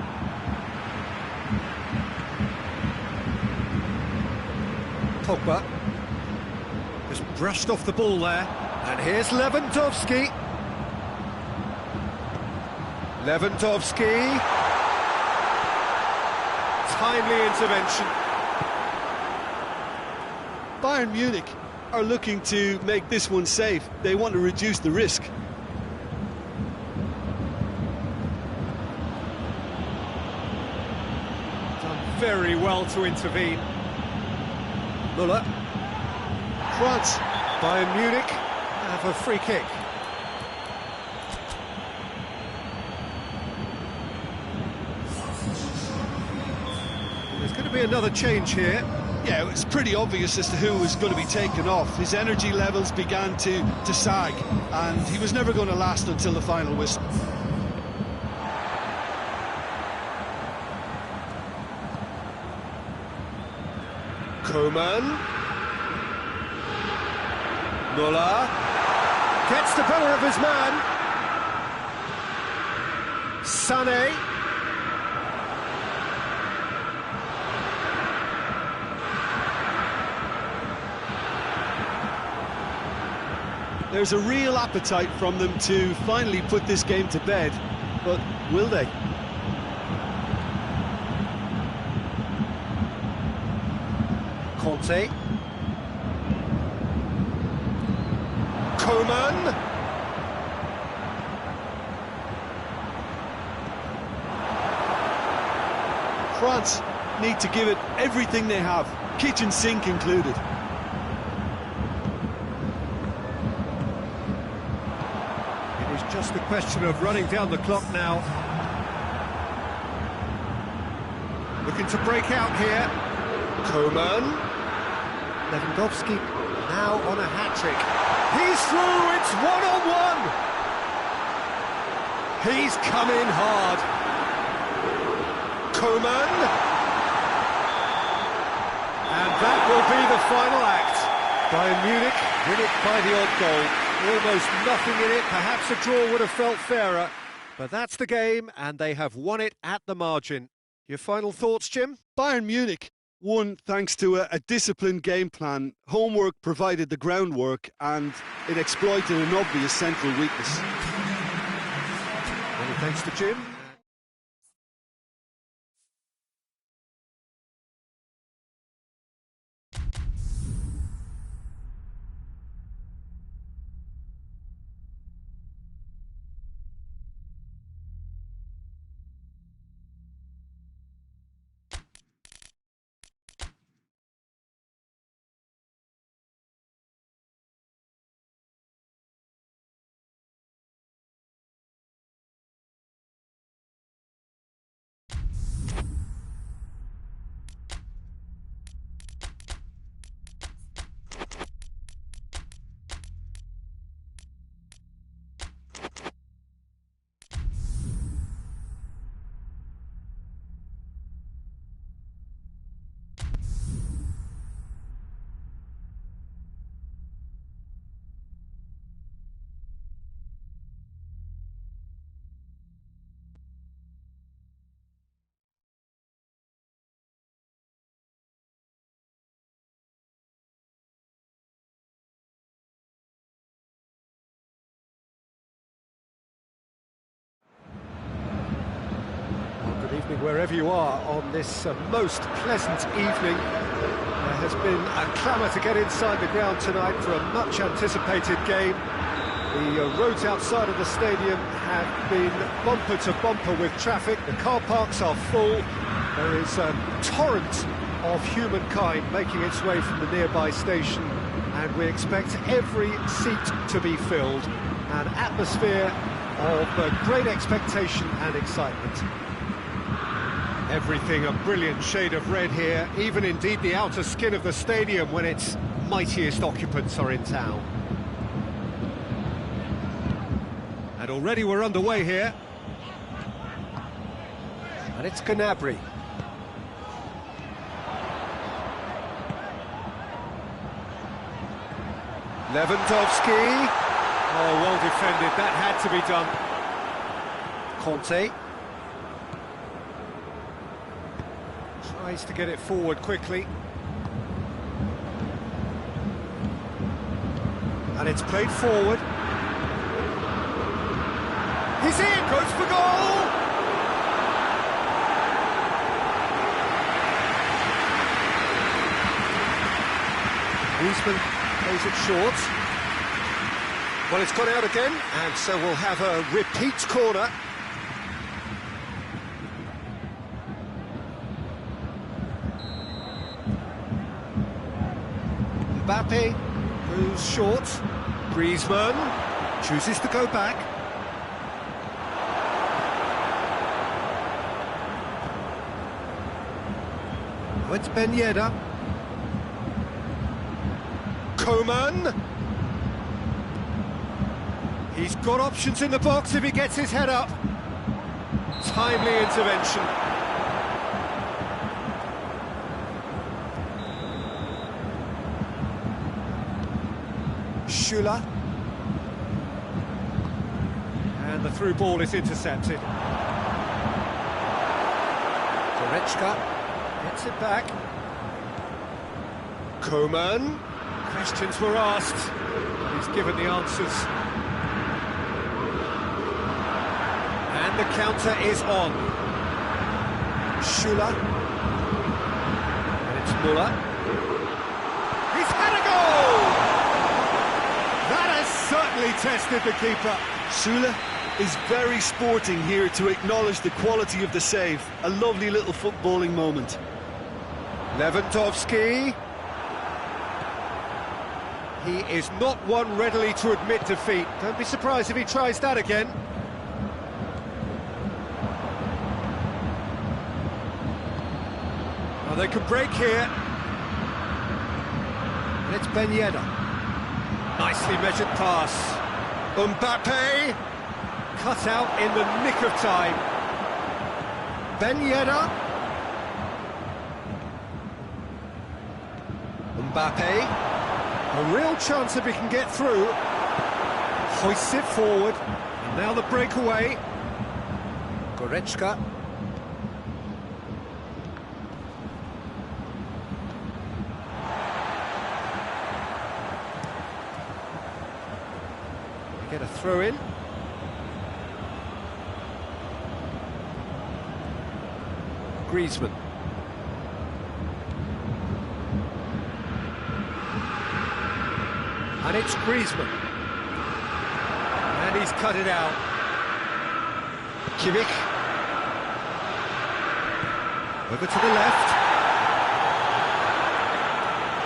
Pogba just brushed off the ball there, and here's Lewandowski. Timely intervention. Bayern Munich are looking to make this one safe. They want to reduce the risk. Done very well to intervene. Muller. France. Bayern Munich have a free kick. There's going to be another change here. Yeah, it's pretty obvious as to who was going to be taken off. His energy levels began to sag, and he was never going to last until the final whistle. Coman. Muller gets the better of his man. Sané. There's a real appetite from them to finally put this game to bed, but will they? Conte. Coman. France need to give it everything they have, kitchen sink included. It's just a question of running down the clock now. Looking to break out here. Coman. Lewandowski now on a hat-trick. He's through, it's one-on-one. He's come in hard. Coman. And that will be the final act. Bayern Munich win it by the odd goal. Almost nothing in it, perhaps a draw would have felt fairer. But that's the game, and they have won it at the margin. Your final thoughts, Jim? Bayern Munich won thanks to a disciplined game plan. Homework provided the groundwork, and it exploited an obvious central weakness. Many thanks to Jim. wherever you are on this most pleasant evening. There has been a clamour to get inside the ground tonight for a much-anticipated game. The roads outside of the stadium have been bumper to bumper with traffic. The car parks are full. There is a torrent of humankind making its way from the nearby station, and we expect every seat to be filled. An atmosphere of great expectation and excitement. Everything a brilliant shade of red here, even indeed the outer skin of the stadium when its mightiest occupants are in town. And already we're underway here. And it's Gnabry. Lewandowski. Oh, well defended, that had to be done. Conte. Tries to get it forward quickly. And it's played forward. He's in, goes for goal! Griezmann plays it short. Well, it's gone out again, and so we'll have a repeat corner. Mbappe moves short. Griezmann chooses to go back. Oh, it's Ben Yedder. Coman. He's got options in the box if he gets his head up. Timely intervention. Schüller. And the through ball is intercepted. Goretzka gets it back. Coman. Questions were asked. He's given the answers. And the counter is on. Schüller. And it's Müller. He's had a goal! That has certainly tested the keeper. Schüller is very sporting here to acknowledge the quality of the save. A lovely little footballing moment. Lewandowski. He is not one readily to admit defeat. Don't be surprised if he tries that again. Oh, they can break here. And it's Ben Yedder. Nicely measured pass. Mbappe. Cut out in the nick of time. Ben Yedder. Mbappe. A real chance if he can get through. Hoists it forward. And now the breakaway. Goretzka. They get a throw in. Griezmann. And it's Griezmann. And he's cut it out. Kimmich. Over to the left.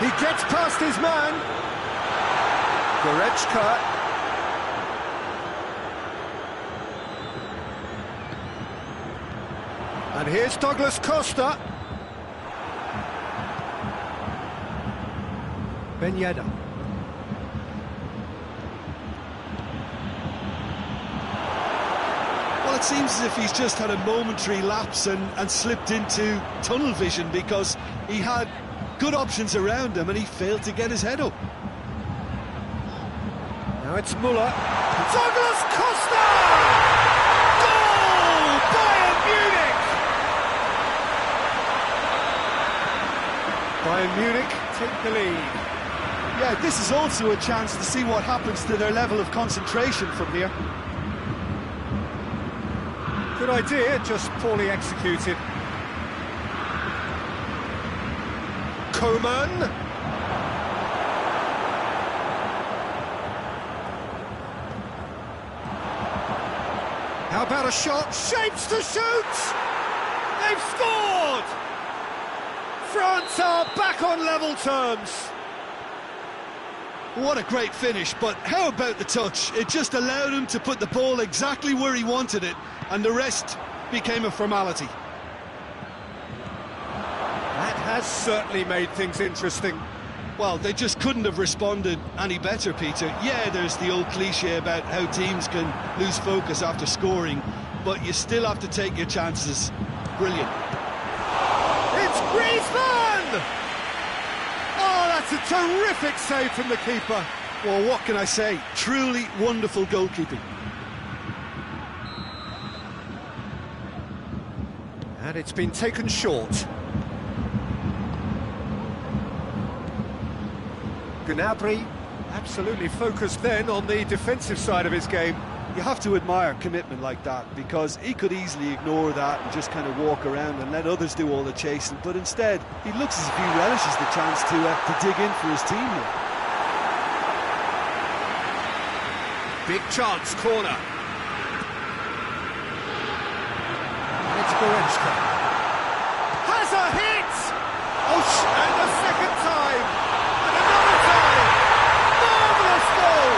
He gets past his man. Goretzka. And here's Douglas Costa. Ben Yedder. It seems as if he's just had a momentary lapse and slipped into tunnel vision, because he had good options around him and he failed to get his head up. Now it's Müller. Douglas Costa! Goal! Bayern Munich! Bayern Munich take the lead. Yeah, this is also a chance to see what happens to their level of concentration from here. Good idea, just poorly executed. Coman. How about a shot? Shapes to shoot! They've scored! France are back on level terms. What a great finish, but how about the touch? It just allowed him to put the ball exactly where he wanted it, and the rest became a formality. That has certainly made things interesting. Well, they just couldn't have responded any better, Peter. Yeah, there's the old cliche about how teams can lose focus after scoring, but you still have to take your chances. Brilliant. It's Griezmann! Oh, that's a terrific save from the keeper. Well, what can I say? Truly wonderful goalkeeping. And it's been taken short. Gnabry absolutely focused then on the defensive side of his game. You have to admire commitment like that, because he could easily ignore that and just kind of walk around and let others do all the chasing, but instead he looks as if he relishes the chance to dig in for his team here. Big chance, corner. It's Goretzka. Has a hit! Oh, and the second time! And another time! Marvellous goal!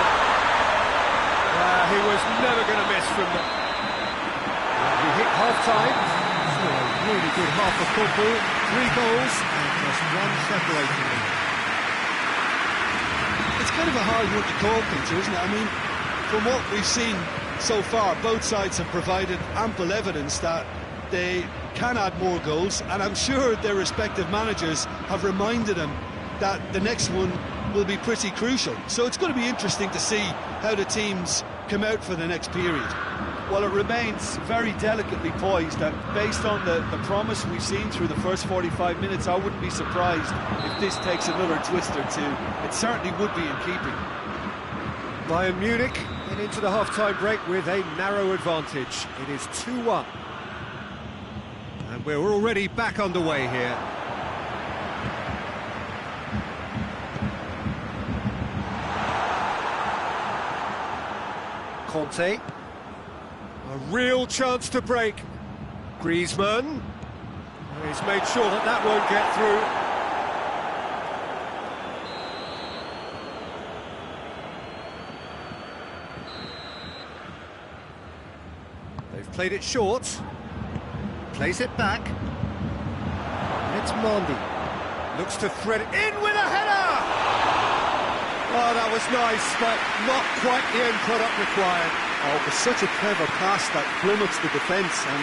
He was never going to miss from the... He hit half-time. So a really good half of football. 3 goals and just one separating them. It's kind of a hard one to call, Peter, isn't it? I mean, from what we've seen so far, both sides have provided ample evidence that they can add more goals, and I'm sure their respective managers have reminded them that the next one will be pretty crucial. So it's going to be interesting to see how the teams come out for the next period. Well, it remains very delicately poised, and based on the promise we've seen through the first 45 minutes, I wouldn't be surprised if this takes another twist or two. It certainly would be in keeping. Bayern Munich head into the half-time break with a narrow advantage. It is 2-1. And we're already back underway here. Conte. A real chance to break. Griezmann. He's made sure that that won't get through. They've played it short. Plays it back. It's Mendy. Looks to thread it in with a header! Oh, that was nice, but not quite the end product required. Oh, it was such a clever pass that plummets the defence, and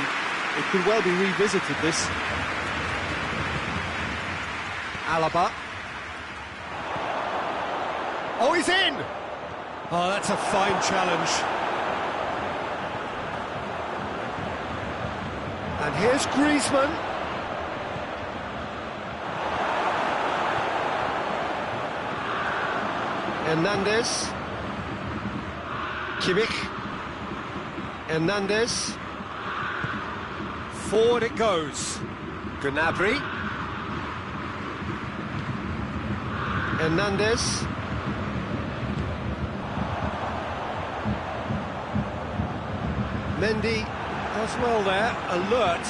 it could well be revisited, this. Alaba. Oh, he's in! Oh, that's a fine challenge. And here's Griezmann. Hernandez. Kimmich. Hernandez. Forward it goes. Gnabry. Hernandez. Mendy does well there, alert.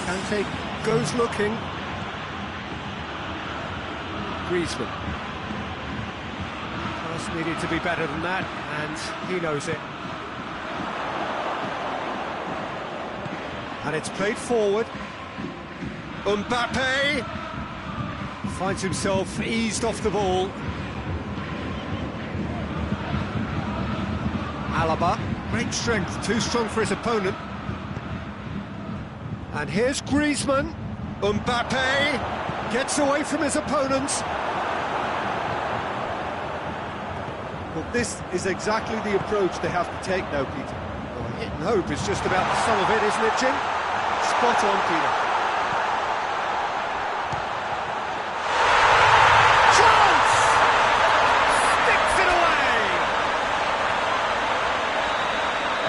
Kante goes looking. Griezmann. Pass needed to be better than that, and he knows it. And it's played forward. Mbappe finds himself eased off the ball. Alaba, great strength, too strong for his opponent. And here's Griezmann. Mbappe gets away from his opponent. But this is exactly the approach they have to take now, Peter. Well, hit and hope is just about the sum of it, isn't it, Jim? Spot on, Peter. Chance! Sticks it away!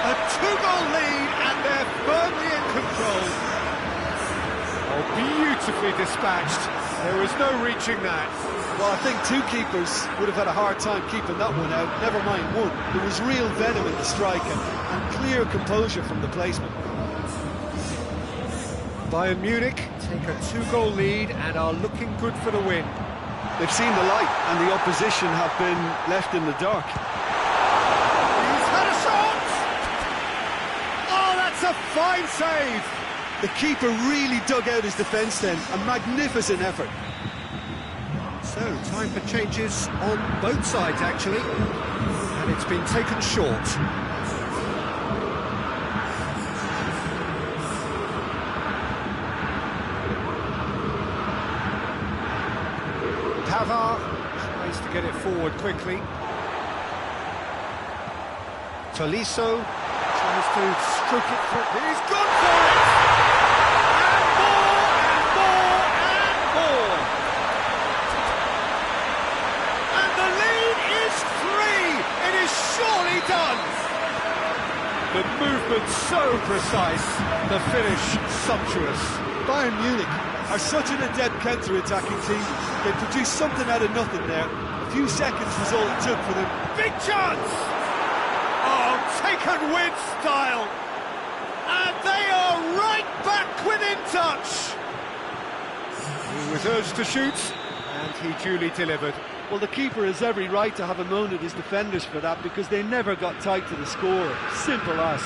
A 2-goal lead, and they're firmly in control. watching that. Well, I think two keepers would have had a hard time keeping that one out, never mind one. There was real venom in the strike and clear composure from the placement. Bayern Munich take a 2-goal lead and are looking good for the win. They've seen the light and the opposition have been left in the dark. He's had a shot! Oh, that's a fine save! The keeper really dug out his defence then, a magnificent effort. So, time for changes on both sides, actually. And it's been taken short. Pavard tries to get it forward quickly. Tolisso tries to stroke it through. He's gone for it! And more, and more, and more! And the lead is 3! It is surely done! The movement so precise, the finish sumptuous. Bayern Munich are such an adept counter-attacking team. They produced something out of nothing there. A few seconds was all it took for them. Big chance! Oh, taken with style! And they are right back within touch! He was urged to shoot, and he duly delivered. Well, the keeper has every right to have a moan at his defenders for that because they never got tight to the score. Simple as.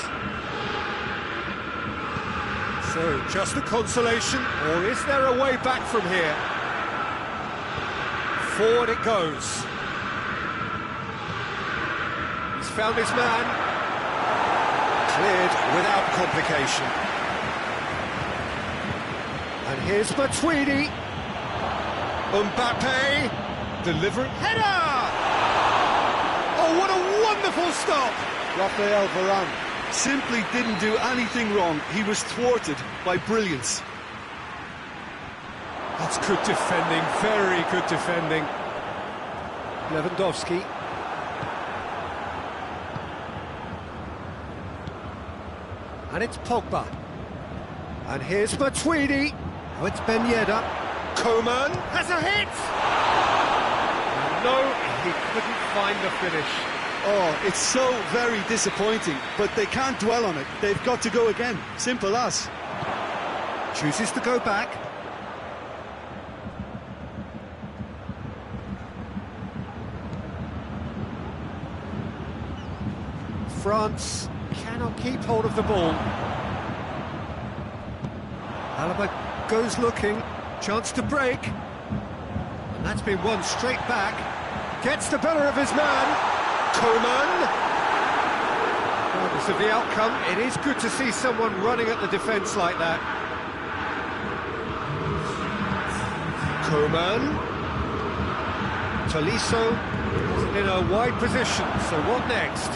So, just a consolation, or is there a way back from here? Forward it goes. He's found his man. Cleared without complication. And here's Matuidi. Mbappe. Delivering. Header! Oh, what a wonderful stop! Raphael Varane simply didn't do anything wrong. He was thwarted by brilliance. That's good defending, very good defending. Lewandowski. And it's Pogba. And here's Matuidi. Now it's Ben Yedder. Coman has a hit! No, he couldn't find the finish. Oh, it's so very disappointing, but they can't dwell on it. They've got to go again. Simple as. Chooses to go back. France cannot keep hold of the ball. Alaba goes looking, chance to break. And that's been won straight back. Gets the better of his man. Coman. Regardless of the outcome, it is good to see someone running at the defence like that. Coman. Tolisso is in a wide position, so what next?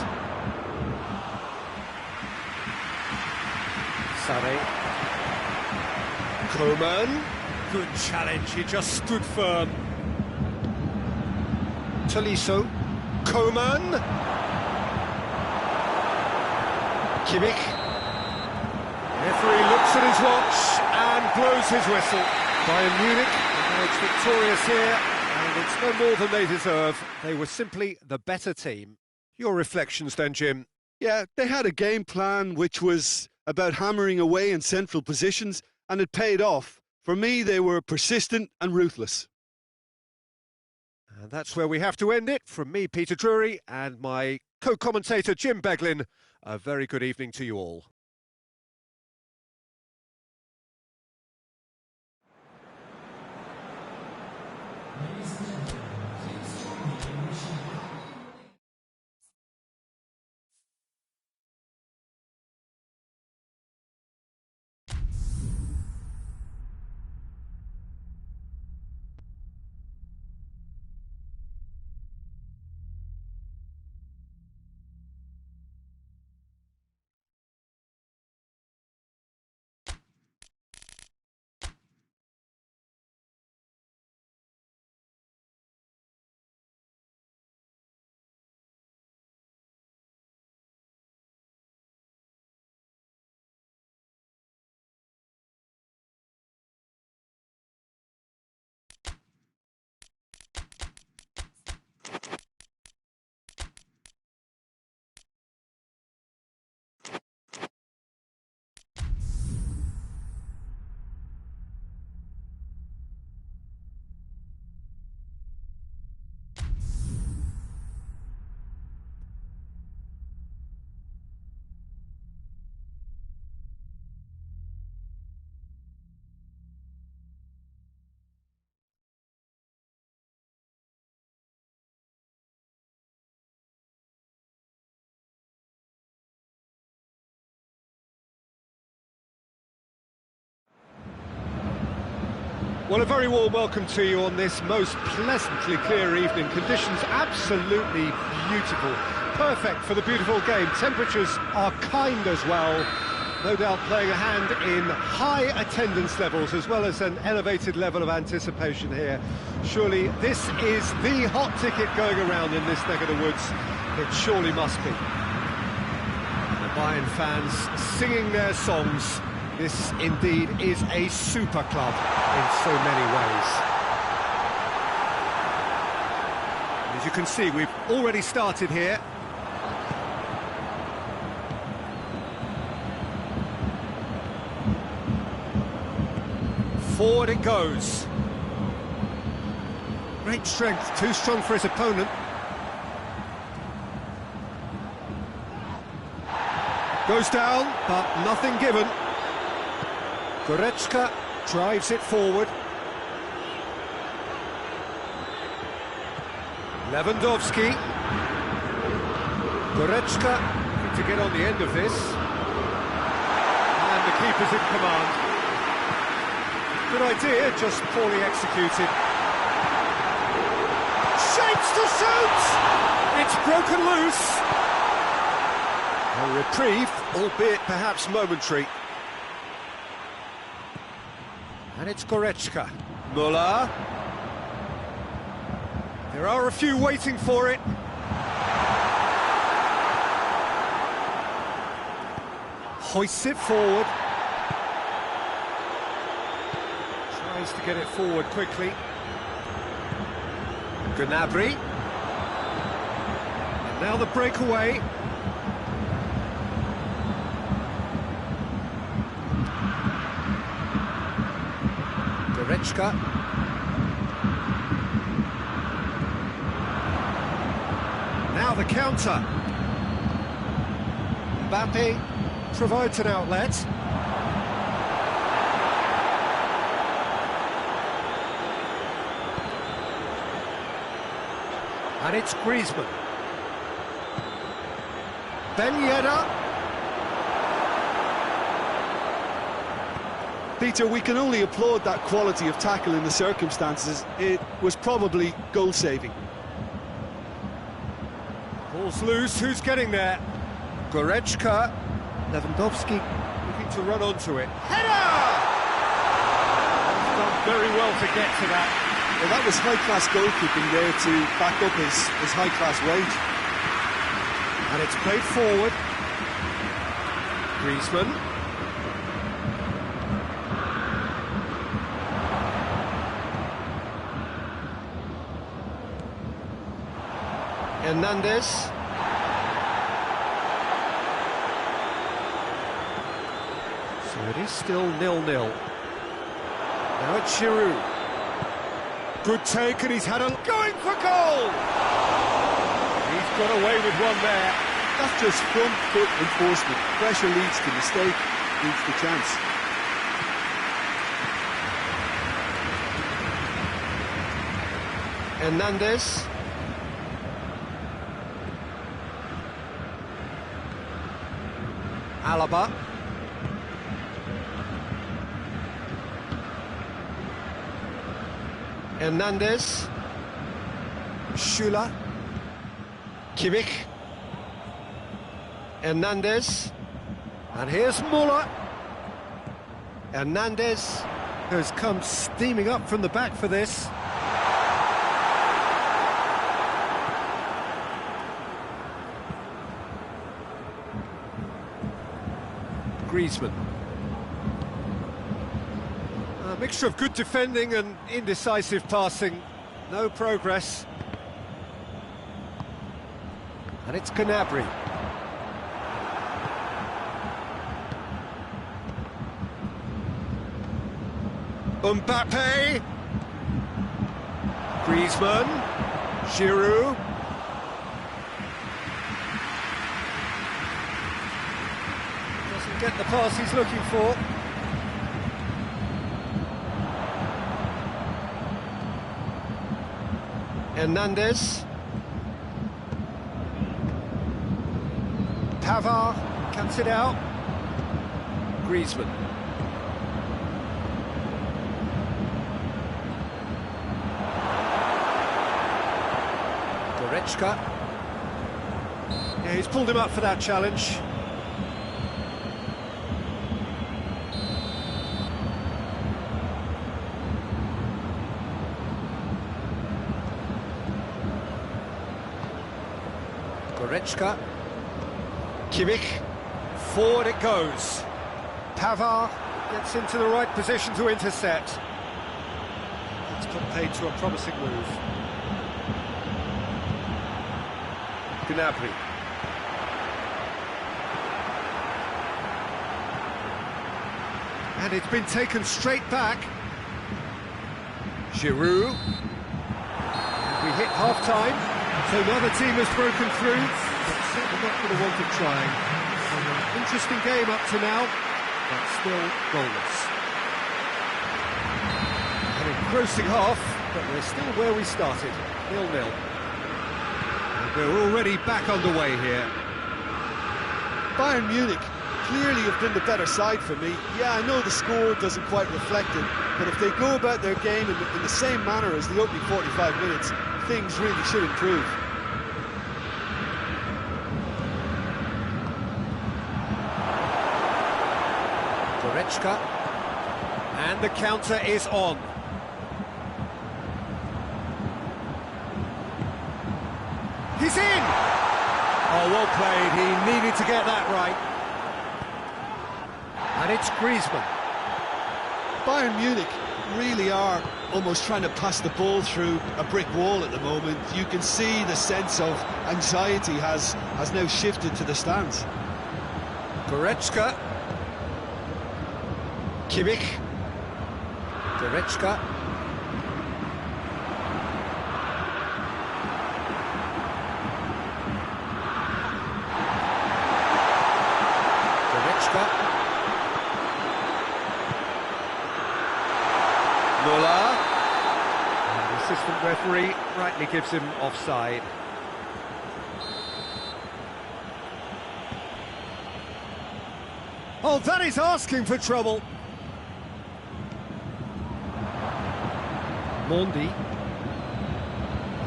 Sané. Coman. Good challenge, he just stood firm. Tolisso. Coman. Kimmich. Referee looks at his watch and blows his whistle. Bayern Munich emerged victorious here, and it's no more than they deserve. They were simply the better team. Your reflections then, Jim? Yeah, they had a game plan which was about hammering away in central positions, and it paid off. For me, they were persistent and ruthless. And that's where we have to end it. From me, Peter Drury, and my co-commentator, Jim Beglin, a very good evening to you all. Well, a very warm welcome to you on this most pleasantly clear evening. Conditions absolutely beautiful. Perfect for the beautiful game. Temperatures are kind as well. No doubt playing a hand in high attendance levels as well as an elevated level of anticipation here. Surely this is the hot ticket going around in this neck of the woods. It surely must be. The Bayern fans singing their songs. This indeed is a super club in so many ways. As you can see, we've already started here. Forward it goes. Great strength, too strong for his opponent. Goes down, but nothing given. Goretzka drives it forward. Lewandowski. Goretzka looking to get on the end of this. And the keeper's in command. Good idea, just poorly executed. Shapes to shoot! It's broken loose. A reprieve, albeit perhaps momentary. And it's Goretzka. Müller. There are a few waiting for it. Hoists it forward. Tries to get it forward quickly. Gnabry. And now the breakaway. Goretzka. Now the counter. Mbappe provides an outlet. And it's Griezmann. Ben Yedder. Peter, we can only applaud that quality of tackle in the circumstances. It was probably goal-saving. Ball's loose, who's getting there? Goretzka. Lewandowski looking to run onto it. Header! He's done very well to get to that. Well, that was high-class goalkeeping there to back up his high-class wage. And it's played forward. Griezmann. Hernandez. So it is still 0-0. Now it's Giroud. Good take, and he's had a... going for goal! He's got away with one there. That's just front foot enforcement. Pressure leads to mistake, leads to chance. Hernandez. Alaba. Hernandez. Schüller. Kimmich. Hernandez. And here's Müller. Hernandez has come steaming up from the back for this. Griezmann. A mixture of good defending and indecisive passing. No progress. And it's Gnabry. Mbappe. Griezmann. Giroud. Doesn't get the pass he's looking for. Hernandez. Pavard cuts it out. Griezmann. Goretzka. Yeah, he's pulled him up for that challenge. Goretzka. Kimmich. Forward it goes. Pavard gets into the right position to intercept. It's put paid to a promising move. Gnabry. And it's been taken straight back. Giroud. And we hit half-time, so now the team has broken through, but certainly not for the want of trying. An interesting game up to now, but still goalless. An engrossing half, but we're still where we started, 0-0. And we're already back underway here. Bayern Munich clearly have been the better side for me. Yeah, I know the score doesn't quite reflect it, but if they go about their game in the same manner as the opening 45 minutes, things really should improve. Goretzka, and the counter is on. He's in! Oh, well played, he needed to get that right. And it's Griezmann. Bayern Munich really are almost trying to pass the ball through a brick wall at the moment. You can see the sense of anxiety has now shifted to the stands. Goretzka. Kimmich. Goretzka. Goretzka. Muller. And the assistant referee rightly gives him offside. Oh, that is asking for trouble. Mondi.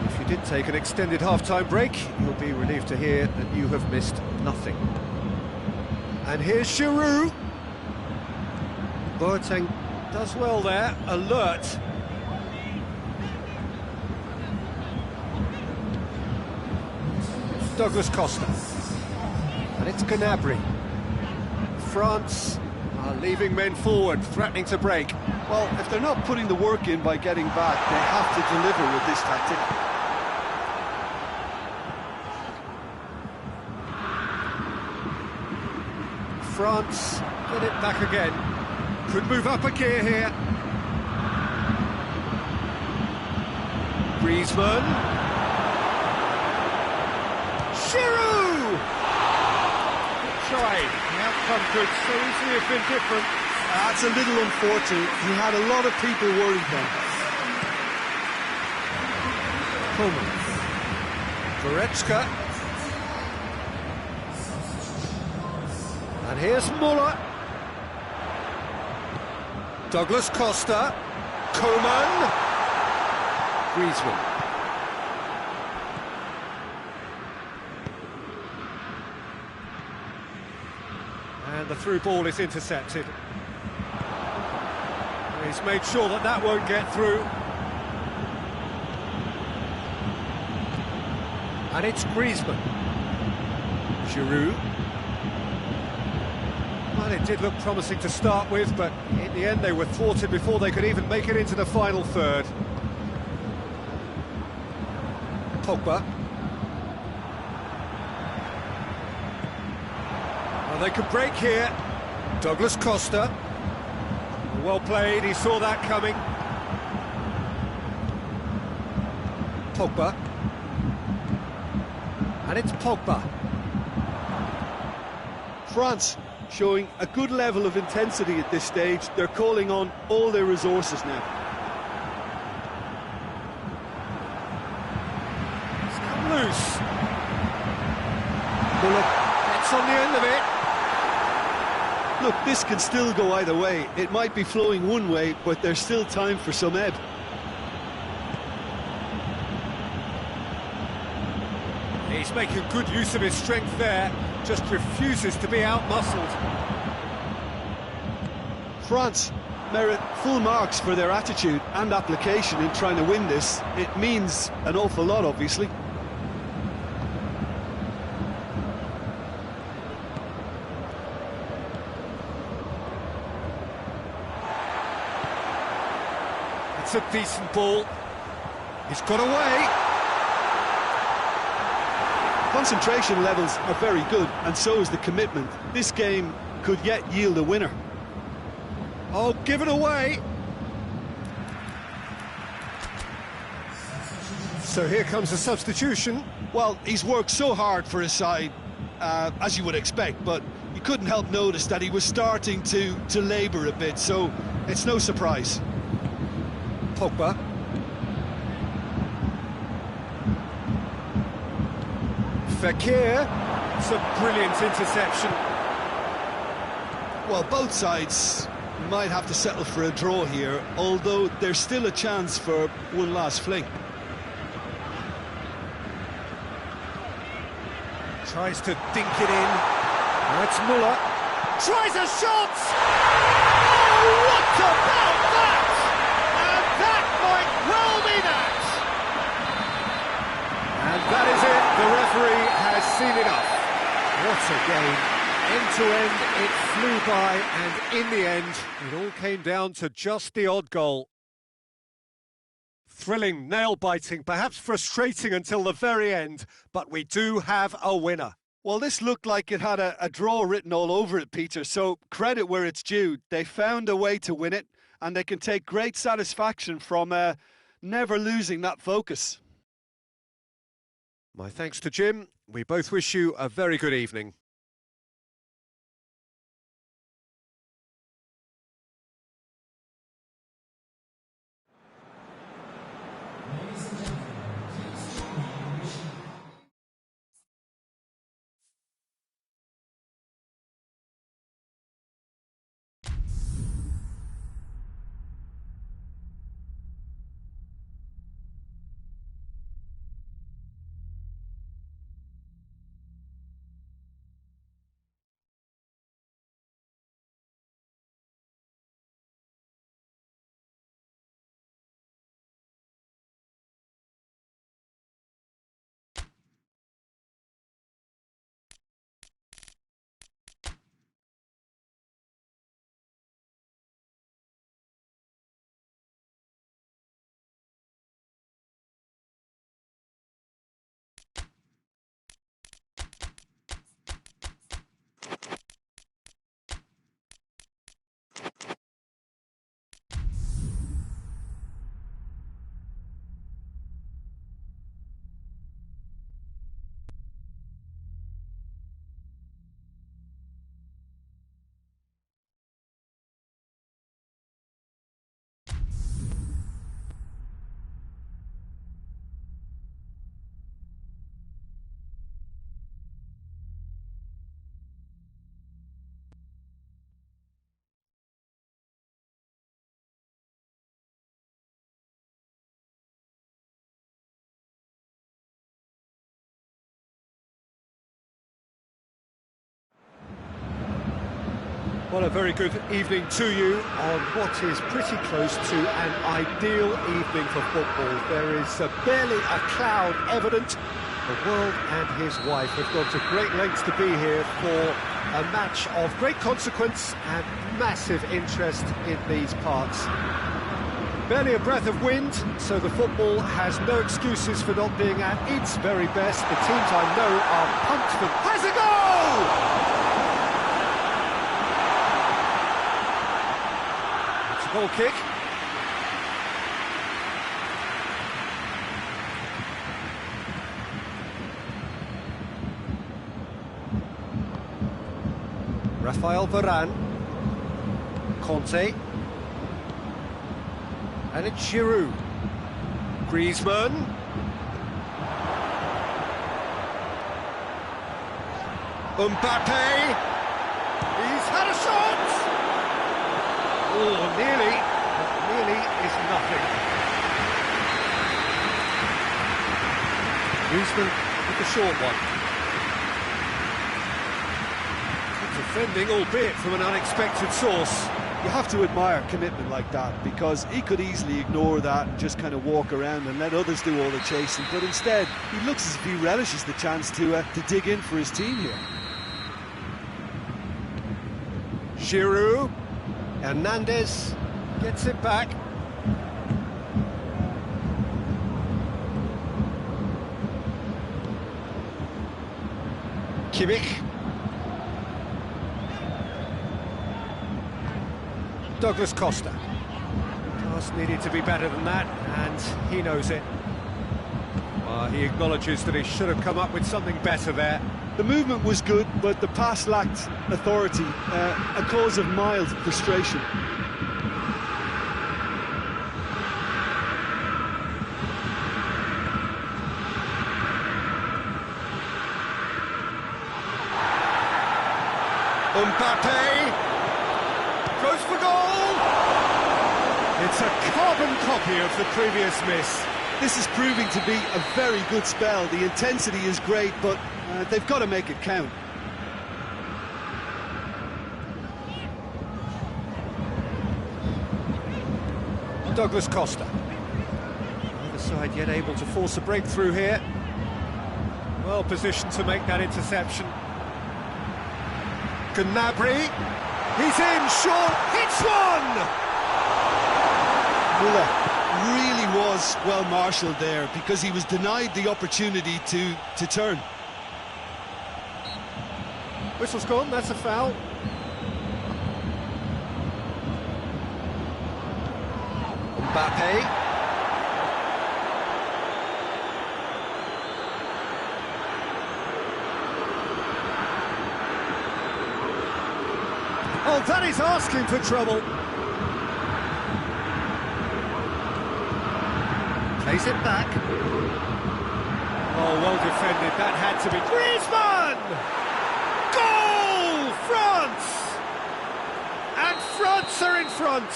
If you did take an extended half-time break, you'll be relieved to hear that you have missed nothing. And here's Giroud. Boateng does well there, alert. Douglas Costa. And it's Gnabry. France are leaving men forward, threatening to break. Well, if they're not putting the work in by getting back, they have to deliver with this tactic. France get it back again. Could move up a gear here. Griezmann. Giroud! Tried. The outcome could so easily have been different. That's a little unfortunate. He had a lot of people worried then. Coleman. Goretzka. And here's Muller. Douglas Costa. Coman. Griezmann. And the through ball is intercepted. He's made sure that that won't get through. And it's Griezmann. Giroud. Well, it did look promising to start with, but in the end they were thwarted before they could even make it into the final third. Pogba. Well, they could break here. Douglas Costa. Well played, he saw that coming. Pogba. And it's Pogba. France showing a good level of intensity at this stage. They're calling on all their resources now. It's come loose. Muller gets on the end of it. Look, this can still go either way. It might be flowing one way, but there's still time for some ebb. He's making good use of his strength there, just refuses to be outmuscled. France merit full marks for their attitude and application in trying to win this. It means an awful lot, obviously. It's a decent ball. He's got away. Concentration levels are very good, and so is the commitment. This game could yet yield a winner. Oh, give it away. So here comes a substitution. Well, he's worked so hard for his side, as you would expect, but you couldn't help notice that he was starting to labour a bit, so it's no surprise. Pogba. Fekir. It's a brilliant interception. Well, both sides might have to settle for a draw here, although there's still a chance for one last fling. Tries to dink it in. That's Muller. Tries a shot! Oh, what about that? And that might well be that! And that is it. The referee has seen enough. What a game. End to end, it flew by, and in the end, it all came down to just the odd goal. Thrilling, nail-biting, perhaps frustrating until the very end, but we do have a winner. Well, this looked like it had a draw written all over it, Peter, so credit where it's due. They found a way to win it, and they can take great satisfaction from never losing that focus. My thanks to Jim. We both wish you a very good evening. Well, a very good evening to you on what is pretty close to an ideal evening for football. There is barely a cloud evident. The world and his wife have gone to great lengths to be here for a match of great consequence and massive interest in these parts. Barely a breath of wind, so the football has no excuses for not being at its very best. The teams I know are pumped for... Has a goal! Goal kick. Raphael Varane. Conte. And it's Giroud. Griezmann. Mbappe. He's had a shot! Oh, nearly, but nearly is nothing. Griezmann with the short one. Good defending, albeit from an unexpected source. You have to admire commitment like that, because he could easily ignore that and just kind of walk around and let others do all the chasing, but instead he looks as if he relishes the chance to dig in for his team here. Giroud, Hernandez gets it back. Kimmich. Douglas Costa. Pass needed to be better than that, and he knows it. He acknowledges that he should have come up with something better there. The movement was good, but the pass lacked authority, a cause of mild frustration. Mbappe goes for goal! It's a carbon copy of the previous miss. This is proving to be a very good spell. The intensity is great, but they've got to make it count. Douglas Costa. Either side yet able to force a breakthrough here. Well positioned to make that interception. Gnabry, he's in, short, hits one! Muller really was well marshalled there, because he was denied the opportunity to turn. Whistle's gone, that's a foul. Mbappe. Oh, that is asking for trouble. Plays it back. Oh, well defended. That had to be. Griezmann! Goal! France! And France are in front.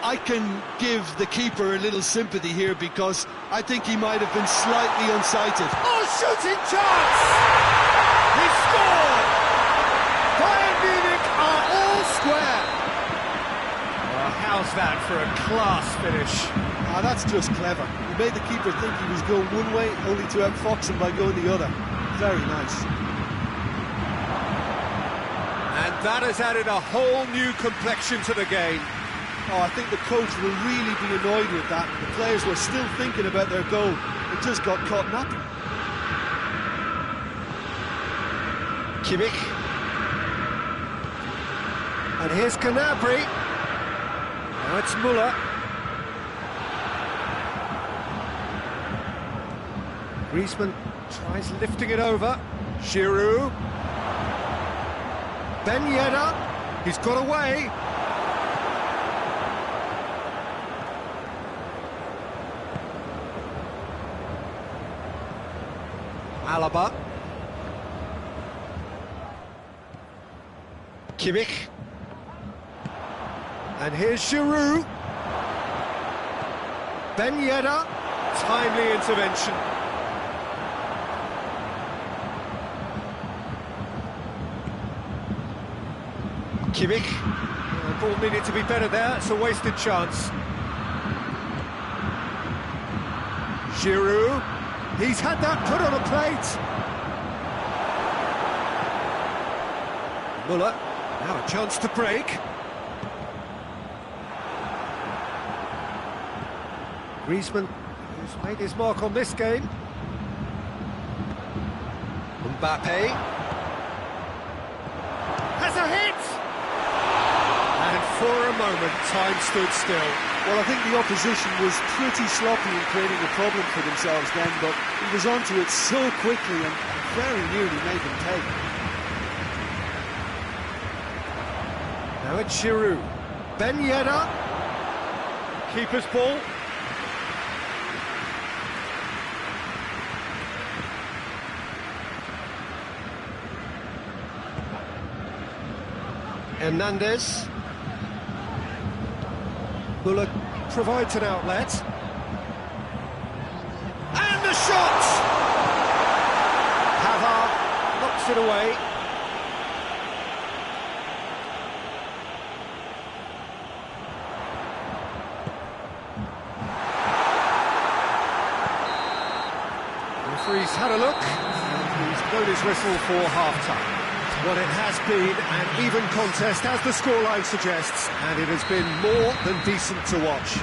I can give the keeper a little sympathy here, because I think he might have been slightly unsighted. Oh, shooting chance! He scored! Bayern Munich are all square. Well, how's that for a class finish? That's just clever. He made the keeper think he was going one way, only to outfox him by going the other. Very nice. And that has added a whole new complexion to the game. Oh, I think the coach will really be annoyed with that. The players were still thinking about their goal. It just got caught napping. Kimmich. And here's Gnabry. Now it's Muller. Griezmann tries lifting it over. Giroud. Ben Yedder. He's got away. Alaba. Kimmich. And here's Giroud. Ben Yedder. Timely intervention. Kimmich. The ball needed to be better there. It's a wasted chance. Giroud. He's had that put on a plate. Muller, now a chance to break. Griezmann, who's made his mark on this game. Mbappe. Has a hit! And for a moment, time stood still. Well, I think the opposition was pretty sloppy in creating a problem for themselves then, but he was onto it so quickly and very nearly made them pay. Now it's Giroud. Ben Yedder. Keeper's ball. Hernandez. Muller provides an outlet. And the shot! Gives it away. The referee's had a look, and he's blown his whistle for half-time. Well, it has been an even contest, as the scoreline suggests, and it has been more than decent to watch.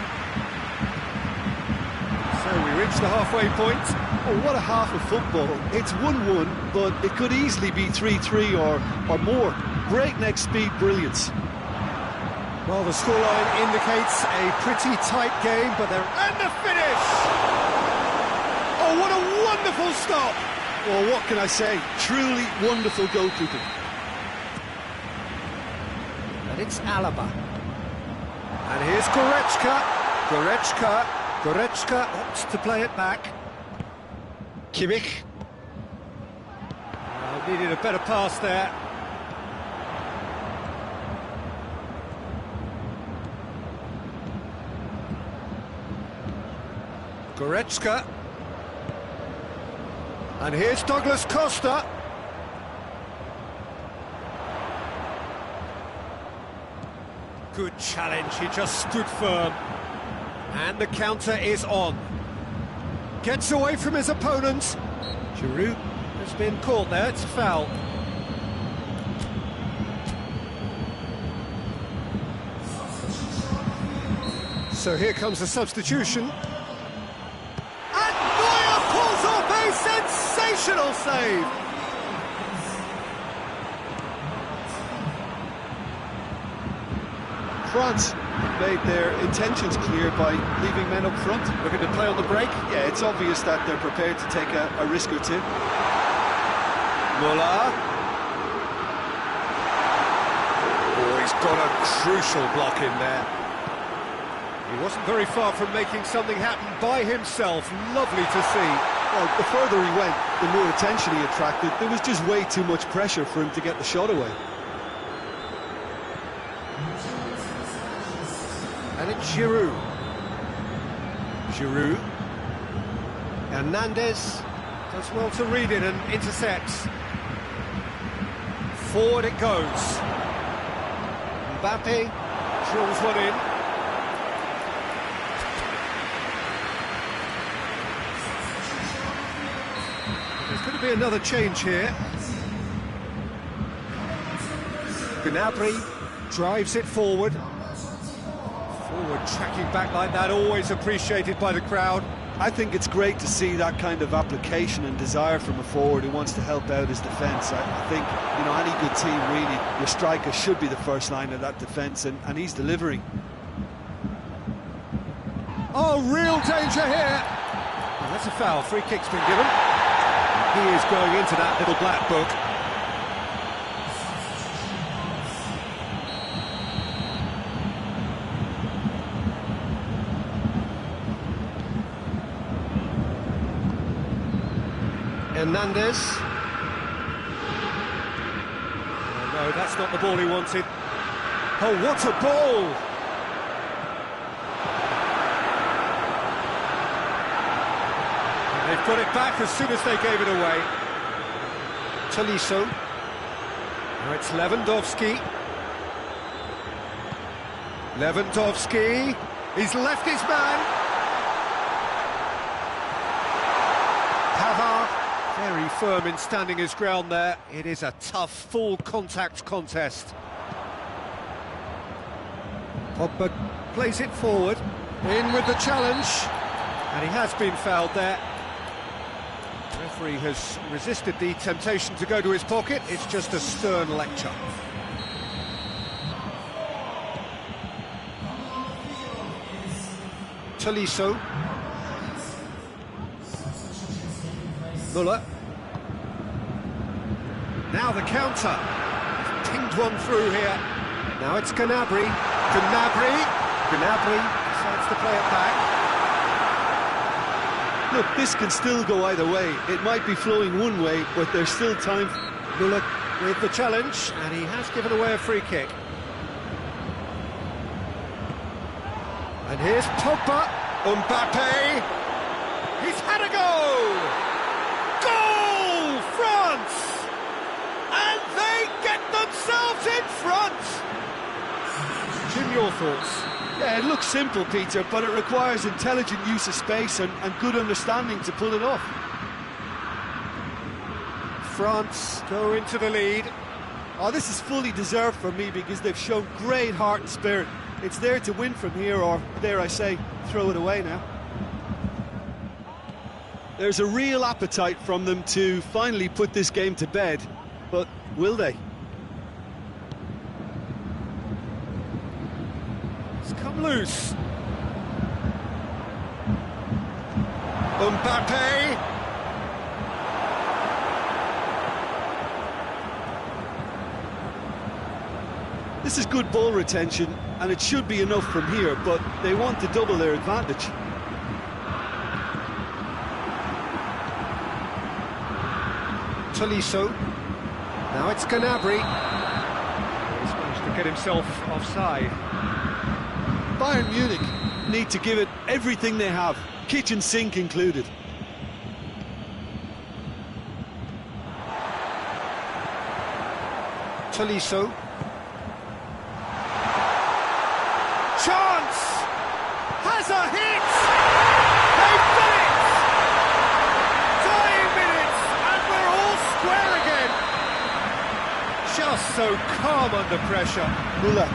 So we reach the halfway point. Oh, what a half of football. It's 1-1, but it could easily be 3-3 or more. Breakneck speed brilliance. Well, the scoreline indicates a pretty tight game, but they're... And the finish! Oh, what a wonderful stop! Well, what can I say? Truly wonderful goalkeeping. And it's Alaba. And here's Goretzka. Goretzka opts to play it back. Kimmich. Needed a better pass there. Goretzka. And here's Douglas Costa. Good challenge, he just stood firm. And the counter is on. Gets away from his opponent. Giroud has been caught there, it's a foul. So here comes the substitution. Sensational save! France made their intentions clear by leaving men up front. Looking to play on the break. Yeah, it's obvious that they're prepared to take a risk or two. Muller. Oh, he's got a crucial block in there. He wasn't very far from making something happen by himself. Lovely to see. Well, the further he went, the more attention he attracted. There was just way too much pressure for him to get the shot away. And it's Giroud. Giroud. Hernandez does well to read it and intercepts. Forward it goes. Mbappe drills one in. There's going to be another change here. Gnabry drives it forward. Forward tracking back like that, always appreciated by the crowd. I think it's great to see that kind of application and desire from a forward who wants to help out his defence. I think, you know, any good team, really, your striker should be the first line of that defence, and he's delivering. Oh, real danger here. Well, that's a foul. Free kick's been given. He is going into that little black book. Hernandez. Oh no, that's not the ball he wanted. Oh, what a ball! And they've got it back as soon as they gave it away. Tolisso. Now it's Lewandowski. Lewandowski. He's left his man. Very firm in standing his ground there. It is a tough, full-contact contest. Pogba plays it forward, in with the challenge, and he has been fouled there. The referee has resisted the temptation to go to his pocket. It's just a stern lecture. Tolisso. Muller. Now the counter. Pinged one through here. Now it's Gnabry. Gnabry decides to play it back. Look, this can still go either way. It might be flowing one way, but there's still time. Muller with the challenge, and he has given away a free kick. And here's Pogba. Mbappe. He's had a go! Goal! France! thoughts? Yeah, it looks simple, Peter, but it requires intelligent use of space and good understanding to pull it off. France go into the lead. Oh, this is fully deserved for me because they've shown great heart and spirit. It's there to win from here, or dare I say, throw it away now. There's a real appetite from them to finally put this game to bed, but will they? It's come loose. Mbappe. This is good ball retention, and it should be enough from here, but they want to double their advantage. Tolisso. Now it's Gnabry. He's managed to get himself offside. Bayern Munich need to give it everything they have, kitchen sink included. Tolisso. Chance! Has a hit! They've done it! Dying minutes, and we're all square again. Just so calm under pressure. Müller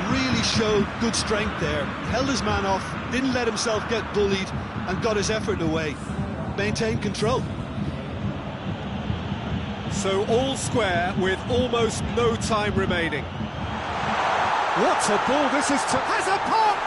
really showed good strength there. Held his man off, didn't let himself get bullied, and got his effort away. Maintained control. So all square with almost no time remaining. What a ball this is to... Has a pop!